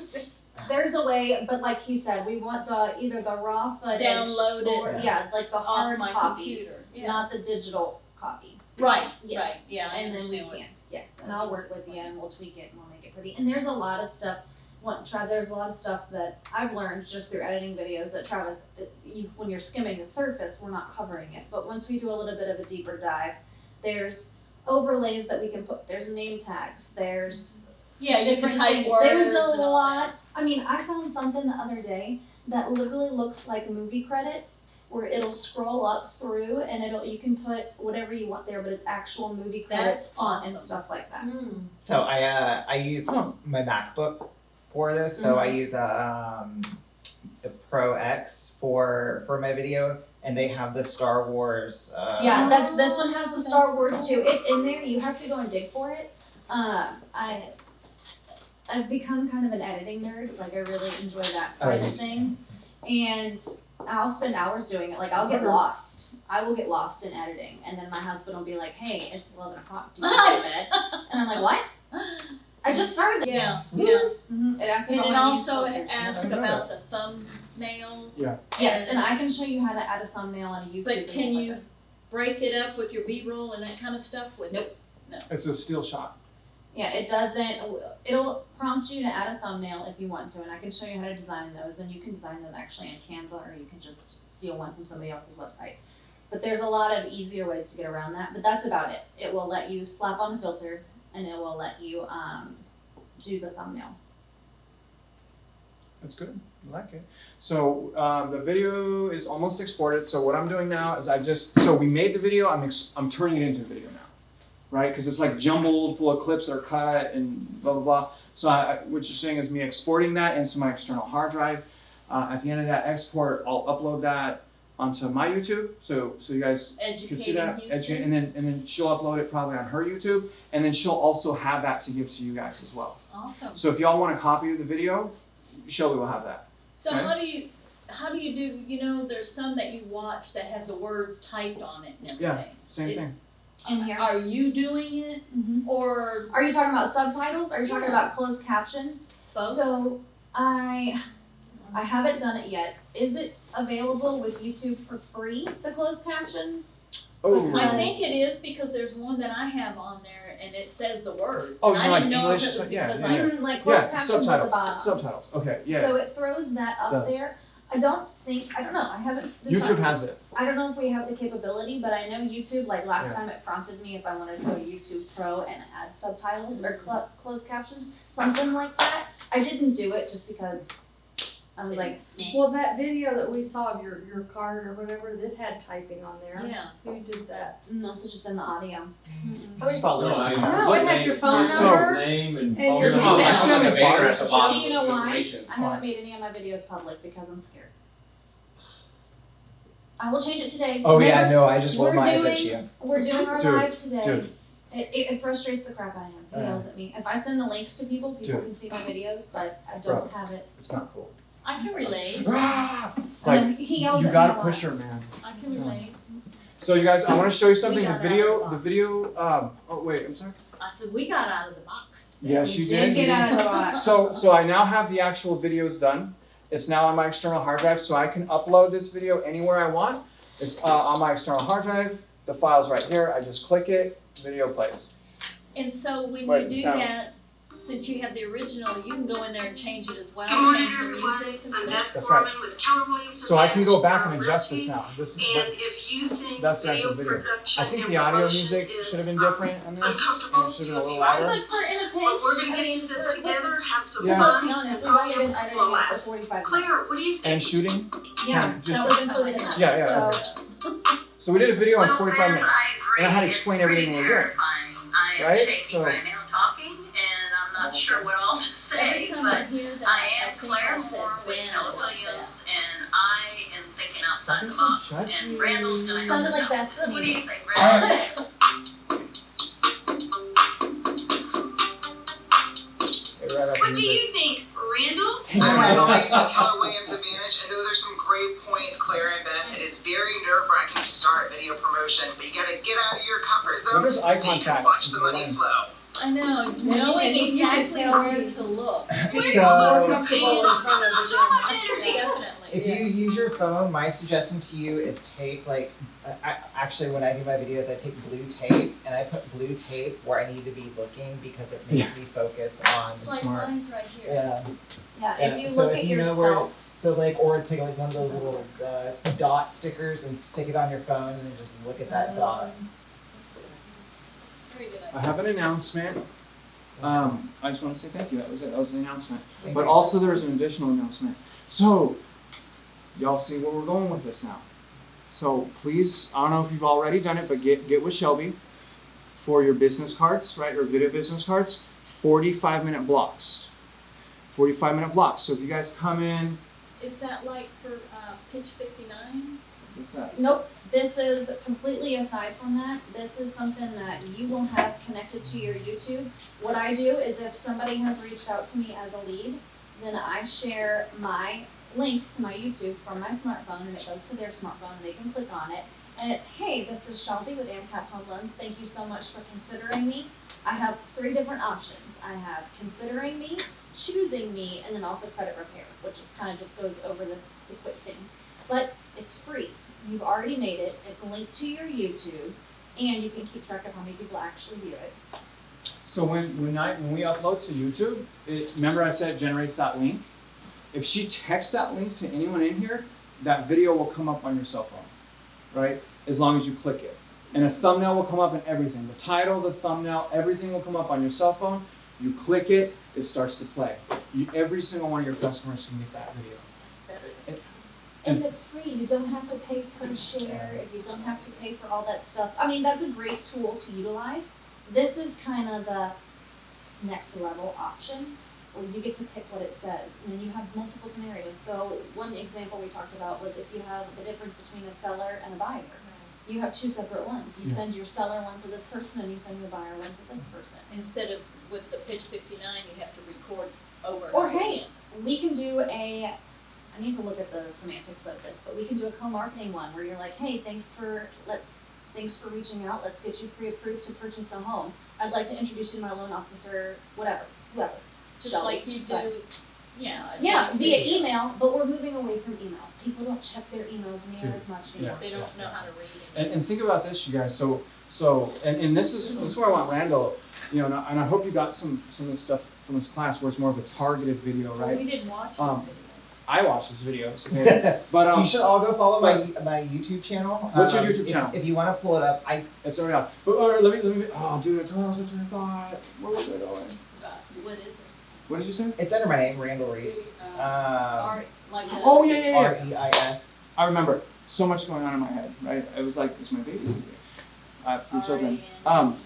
There's a way, but like you said, we want either the raw footage Download it. or like the Off hard my copy, computer, yeah. not the digital copy. Right, Yes. right, yeah, I And then we understand what. can, yes, and I'll work with you and we'll tweak it and we'll make it pretty. And there's a lot of stuff. There's a lot of stuff that I've learned just through editing videos that Travis, when you're skimming the surface, we're not covering it. But once we do a little bit of a deeper dive, there's overlays that we can put. There's name tags. There's Yeah, you can different type things. words There's a and all lot. I mean, I found something the other day that literally looks like movie credits, where it'll scroll up through and you can put whatever you want there, but it's actual movie credits, That's font and awesome. stuff like that. So I use my MacBook for this. So I use the Pro X for my video, and they have the Star Wars. Yeah, this one has the Star Wars too. It's in there. You have to go and dig for it. I've become kind of an editing nerd. Like I really enjoy that side of things, and I'll spend hours doing it. Like I'll get lost. I will get lost in editing, and then my husband will be like, "Hey, it's 11 o'clock. Do you want to go to bed?" And I'm like, "What?" I just started this. Yeah. Mm-hmm. It asks And about it my also use filters. asks about the thumbnail. Yes, and I can show you how to add a thumbnail on a YouTube. But and can stuff you like break it up with your B-roll and that kind of stuff with Nope. it? It's a still shot. Yeah, it doesn't. It'll prompt you to add a thumbnail if you want to, and I can show you how to design those. And you can design those actually in Canva, or you can just steal one from somebody else's website. But there's a lot of easier ways to get around that. But that's about it. It will let you slap on a filter, and it will let you do the thumbnail. That's good. I like it. So the video is almost exported. So what I'm doing now is so we made the video. I'm turning it into a video now, right? Because it's like jumbled, full of clips that are cut and blah blah blah. So what you're saying is me exporting that into my external hard drive. At the end of that export, I'll upload that onto my YouTube, so you guys can see that. And then she'll upload it probably on her YouTube, and then she'll also have that to give to you guys as well. Awesome. So if y'all want a copy of the video, Shelby will have that. So Okay. how do you do, there's some that you watch that have the words typed on it and Yeah. everything. Same thing. In here. Are you doing it or Are you talking about subtitles? Are you talking about closed captions? both? So I haven't done it yet. Is it available with YouTube for free, the closed captions? Oh. I think it is because there's one that I have on there and it says the words. Oh, and you I like didn't know if English? it was Yeah, because yeah, I yeah. Like closed Yeah, captions at the subtitles. bottom. Subtitles. Okay. Yeah. So it throws that up Does. there. I don't know. I haven't decided. YouTube has it. I don't know if we have the capability, but I know YouTube, like last Yeah. time it prompted me if I wanted to go to YouTube Pro and add subtitles or closed captions, something like that. I didn't do it just because I was like, Well, that video that we saw of your card or whatever, that had typing on there. Yeah. Who did that? no, it's just in the audio. How many followers do you have? No, it had your phone So- number. Name and And phone your There's number. like Actually, a I'm in banner at followers. the bottom Do you know with why? information. I haven't made any of my videos public because I'm scared. I will change it today. Oh yeah, Never- no, I just rolled We're my eyes doing- at you. We're doing our Dude, live today. dude. It frustrates the crap out of him. He Yeah. yells at me. If I send the links to people, people Dude. can see my videos, but I Bro. don't have it. It's not cool. I can relate. Like He yells you at gotta me a push lot. her, man. I can relate. So you guys, I want to show you something. got The that out of the video. Oh wait, I'm sorry. I said, we got out of the box. Yes, you Did get out of the box. So I now have the actual videos done. It's now on my external hard drive, so I can upload this video anywhere I want. It's on my external hard drive. The file's right here. I just click it, video plays. And so when Wait, you do sound. that, since you have the original, you can go in there and change it as well, Good morning, change the everyone. music and I'm stuff. Beth That's right. Foreman with Keller Williams So I can go back and Advantage adjust this Realty. now. This is, And but if you think that's the actual video. production I think and the audio promotion music is, should have been different on this, and it should have been a little louder. But for in a pinch, But we're gonna I get mean, into this for, together, have some Yeah. let's fun, be honest, and we've only been talk editing will it for last. 45 Claire, minutes. what do you think? And shooting. Yeah, just- that was included in that. Yeah, yeah. So, So we did a video in Well, 45 Beth, minutes. I agree. And I had to It's explain pretty everything we were doing. terrifying. I am Right? shaking So- right now talking, and I'm not sure what all to Every say, time I but hear that, I I am think I Claire said Moore with Ben Keller like Williams, and I am thinking outside Something the so box. judgy. And Randall's gonna help Sounded us like out. Beth to What do me. you think, Randall? Hey, right up What do music. you think, Randall? I'm Randall Reese Reese with Keller Williams Advantage, and those are some great points, Claire and Beth. It is very nerve-wracking to start video promotion, but you gotta get out of your comfort zone Well, there's eye so you can contact watch with the the money lens. flow. I know, and knowing you can exactly tell where he's- to look. So comfortable in front of So much energy. Definitely. if you use your phone, my suggestion to you is take like, actually when I do my videos, I take blue tape and I put blue tape where I need to be looking because it makes me focus on It's the like smart. mine's right here. yeah. yeah, Yeah, if you so look if at you know where- yourself, So like, or take like one of those little dot stickers and stick it on your phone and then just look at that dot. Very good I idea. have an announcement. I just want to say thank you. That was it. That was the announcement. Thank But you. also there was an additional announcement. So, y'all see where we're going with this now. So please, I don't know if you've already done it, but get with Shelby for your business cards, right? Or video business cards, 45-minute blocks. 45-minute blocks. So if you guys come in, Is that like for pitch 59? what's that? nope, this is completely aside from that. This is something that you will have connected to your YouTube. What I do is if somebody has reached out to me as a lead, then I share my link to my YouTube from my smartphone and it goes to their smartphone and they can click on it. And it's, hey, this is Shelby with Amcap Home Loans. Thank you so much for considering me. I have 3 different options. I have considering me, choosing me, and then also credit repair, which is kind of just goes over the quick things. But it's free. You've already made it. It's linked to your YouTube, and you can keep track of how many people actually view it. So when we upload to YouTube, remember I said it generates that link? If she texts that link to anyone in here, that video will come up on your cell phone, right? As long as you click it. And a thumbnail will come up and everything. The title, the thumbnail, everything will come up on your cell phone. You click it, it starts to play. Every single one of your customers can get that video. That's better And- than if it's free, you don't have to pay per share, you don't have to pay for all that stuff. I mean, that's a great tool to utilize. This is kind of the next level option where you get to pick what it says and then you have multiple scenarios. So one example we talked about was if you have the difference between a seller and a buyer. You have 2 separate ones. You Yeah. send your seller one to this person and you send your buyer one to this person. Instead of with the pitch 59, you have to record over. and Or over hey, again. we can do I need to look at the semantics of this, but we can do a co-marketing one where you're like, hey, thanks for reaching out. Let's get you pre-approved to purchase a home. I'd like to introduce you to my loan officer, whoever. Just Shelby. like you do, But- yeah. Yeah, do via video. email, but we're moving away from emails. People don't check their emails near as much anymore. They don't know how to read it. And think about this, you guys. So and this is where I want Randall, you know, and I hope you got some of this stuff from this class where it's more of a targeted video, Well, right? we didn't watch these Um, videos. I watch these videos, okay? But You should all go follow my YouTube channel. What's your YouTube if- channel? If you want to pull it up, it's already out. But let me. Oh, dude, I totally lost my train of thought. Where was I going? What is it? What did you say? it's under my name, Randall Reese. Like the- Oh yeah. REIS. I remember. So much going on in my head, right? It was like, it's my baby. I have 3 children. RANDEL?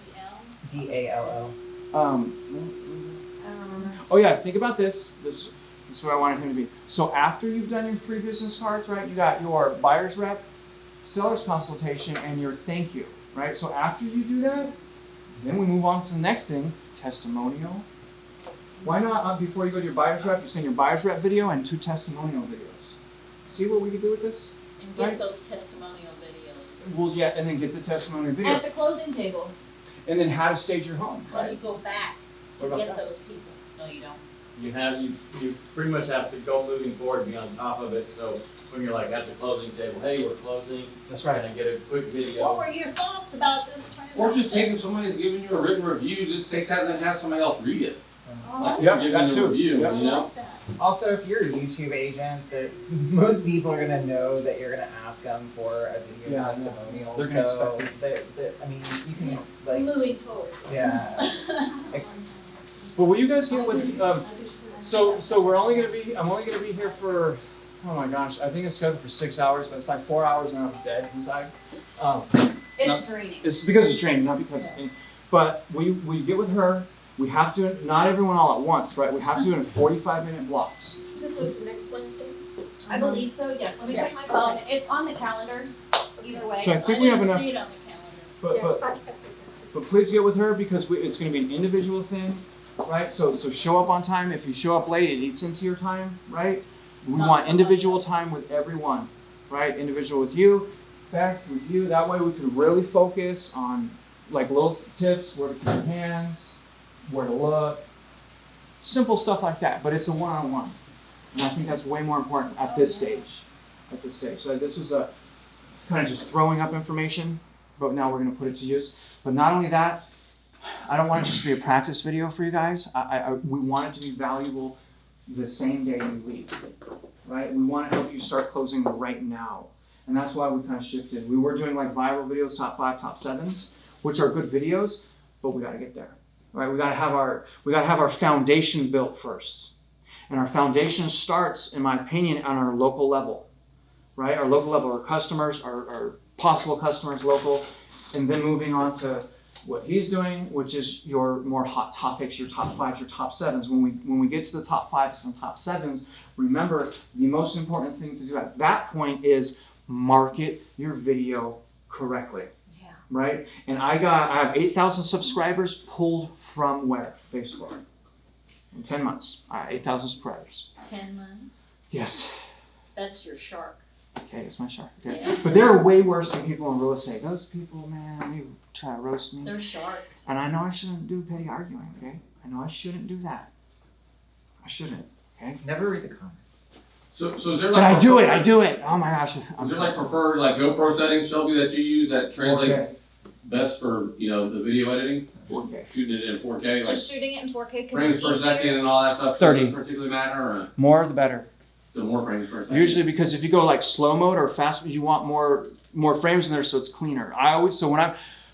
DALO. I don't remember. Oh yeah, think about this. This is where I wanted him to be. So after you've done your free business cards, right? You got your buyer's rep, seller's consultation, and your thank you, right? So after you do that, then we move on to the next thing, testimonial. Why not, before you go to your buyer's rep, you send your buyer's rep video and 2 testimonial videos. See what we can do with this? And get Right. those testimonial videos. Well, yeah, and then get the testimonial video. At the closing table. and then how to stage your home, How do right? you go back to What about get that? those people? No, you don't. You pretty much have to go moving forward, be on top of it, so when you're like at the closing table, hey, we're closing, That's try right. to get a quick What video. were your thoughts about this transaction? Or just taking somebody's giving you a written review, just take that and then have somebody else read it. Like Yep, you're that giving too. a review, Yep. you know? Also, if you're a YouTube agent, most people are gonna know that you're gonna ask them for a video Yeah, testimonial. They're gonna so expect I mean, you can like, Moving forward. yeah. But will you guys hear what? So we're only gonna be. I'm only gonna be here for. Oh my gosh, I think it's scheduled for 6 hours, but it's like 4 hours and I'm dead inside. It's draining. It's because it's draining, not because. But we get with her. We have to. Not everyone all at once, right? We have to do it in 45-minute blocks. This was next Wednesday. I believe so, yes. Let me check my phone. It's on the calendar, either way. So I think we have enough. See it on the calendar. But please get with her because it's going to be an individual thing, right? So show up on time. If you show up late, it eats into your time, right? We Not want somebody individual else. time with everyone, right? Individual with you, Beth with you. That way we can really focus on like little tips, where to keep your hands, where to look, simple stuff like that. But it's a one-on-one, and I think that's way more important at this stage. At this stage, so this is a kind of just throwing up information, but now we're going to put it to use. But not only that, I don't want it just to be a practice video for you guys. We want it to be valuable the same day you leave, right? We want to help you start closing right now. And that's why we kind of shifted. We were doing like viral videos, top 5, top 7s, which are good videos, but we got to get there, right? We got to have our foundation built first. And our foundation starts, in my opinion, on our local level, right? Our local level, our customers, our possible customers, local, and then moving on to what he's doing, which is your more hot topics, your top 5s, your top 7s. When we get to the top 5s and top 7s, remember the most important thing to do at that point is market your video correctly. Yeah. Right? And I have 8,000 subscribers pulled from where? Facebook. In 10 months, 8,000 subscribers. 10 months. Yes. That's your shark. Okay, it's my shark. Okay. Yeah. But there are way worse than people in real estate. Those people, man, they try to roast me. They're sharks. And I know I shouldn't do petty arguing, okay? I know I shouldn't do that. I shouldn't, okay? Never read the comments. So is there like? But I do it. Oh my gosh. Is there like preferred like GoPro settings, Shelby, that you use that translate Okay. best for, you know, the video editing? 4K. Shooting it in 4K, like Just shooting it in 4K because frames it's per easier. second and all that stuff? 30. Doesn't particularly matter, or More the better. the more frames per second? Usually because if you go like slow mode or fast mode, you want more frames in there so it's cleaner.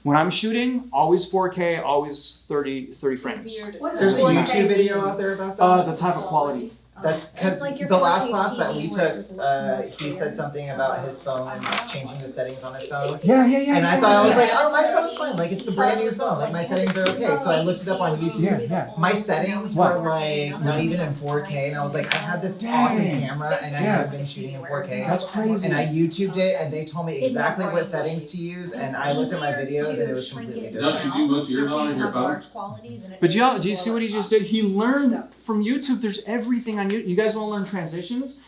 When I'm shooting, always 4K, always 30 frames. Easier to- There's a 4K YouTube video out there about that. The type of quality. That's because It's like your the last 4K class that TV we where it took, just looks more he clear. said something about his phone and changing the settings on his phone. Yeah. And I thought, I was like, oh, my phone's fine. Like, it's the brand new phone. Like, my settings are okay. So I looked it up on YouTube. Yeah. My settings What? were like not even in 4K. And I was like, I have this awesome camera and I have been shooting in 4K. That's crazy. And I YouTubed it and they told me exactly what settings to use. And I looked at my videos and it was completely Is that what different. you do most of yours on, is your phone? But do you see what he just did? He learned from YouTube. There's everything on YouTube. You guys want to learn transitions?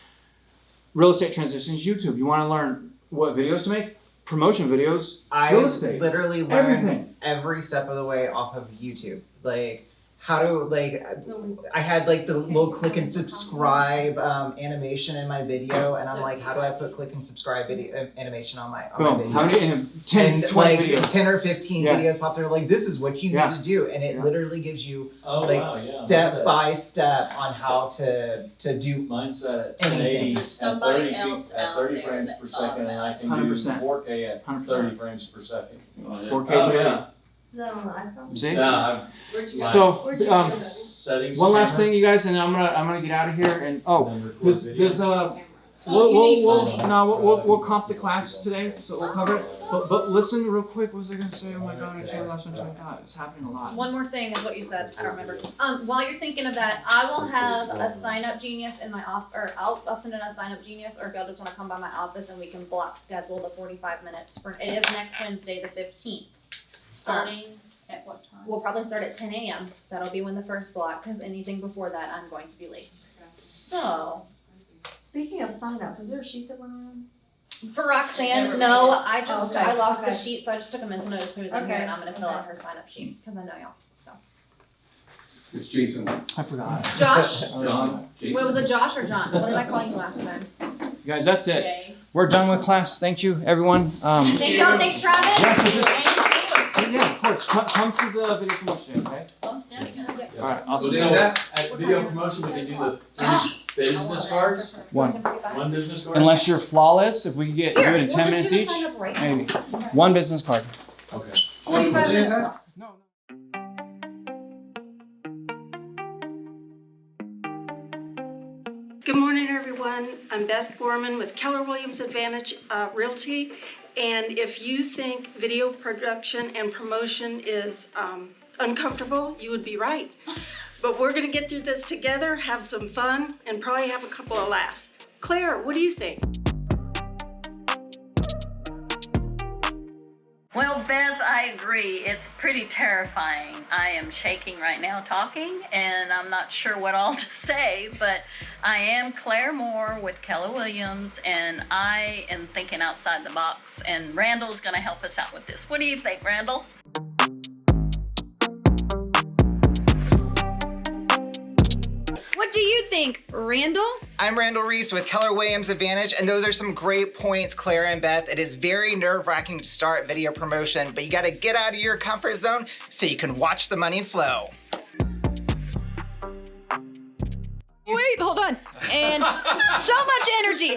Real estate transitions, YouTube. You want to learn what videos to make? Promotion videos, I real estate. literally learned Everything. every step of the way off of YouTube. Like how to I had like the little click and subscribe animation in my video, and I'm like, how do I put click and subscribe video animation on my Boom. video? How many? 10, and 20 like videos. 10 or 15 Yeah. videos popped there. Like this is what you Yeah. need to do, and it Yeah. literally gives you Oh, like wow, yeah. step by step on how to do. Mine's set at Anything. 1080 There's at somebody 30, else at out 30 there frames that per thought second, and I can do 100%. 4K at 100%. 30 frames per second. 4K, Oh, 30. yeah. Is that on the iPhone? See? Yeah, Where'd you My- So, Where'd you um, set it? settings. one last camera, thing, you guys, and I'm gonna get out of here. And then record video. we'll comp the class today, so we'll cover it. But listen real quick. What was I gonna say? Oh my god, I totally lost my train of thought. It's happening a lot. One more thing is what you said. I don't remember. While you're thinking of that, I will have a sign up genius in my or I'll send in a sign up genius, or if y'all just want to come by my office and we can block schedule the 45 minutes for. It is next Wednesday, the 15th. Starting at what time? We'll probably start at 10 a.m. That'll be when the first block, because anything before that, I'm going to be late. So, Speaking of sign up, is there a sheet that went around? For Never Roxanne, made no, it. I just, Okay, I lost the okay. sheet, so I just took a mental note of who's in here Okay, and I'm gonna fill okay. out her sign up sheet, cause I know y'all. It's Jason. I forgot. Josh? John. Jason. Wait, was it Josh or John? What did I call you last time? Guys, that's it. Jay. We're done with class. Thank you, everyone. Thank y'all, thanks Travis. Yeah, so just, yeah, of course. Come to the video promotion, okay? Most definitely. All right, So awesome. at video promotion, we can do the 3 business cards, One. one business card? Unless you're flawless, if we can get do Here, it in we'll 10 just minutes do the each, sign up right now. maybe. One business card. Okay. What is that? No. Good morning, everyone. I'm Beth Gorman with Keller Williams Advantage Realty. And if you think video production and promotion is uncomfortable, you would be right. But we're gonna get through this together, have some fun, and probably have a couple of laughs. Claire, what do you think? Well, Beth, I agree. It's pretty terrifying. I am shaking right now talking, and I'm not sure what all to say, but I am Claire Moore with Keller Williams, and I am thinking outside the box, and Randall's going to help us out with this. What do you think, Randall? What do you think, Randall? I'm Randall Reese with Keller Williams Advantage, and those are some great points, Claire and Beth. It is very nerve-wracking to start video promotion, but you gotta get out of your comfort zone so you can watch the money flow. Wait, hold on. And so much energy.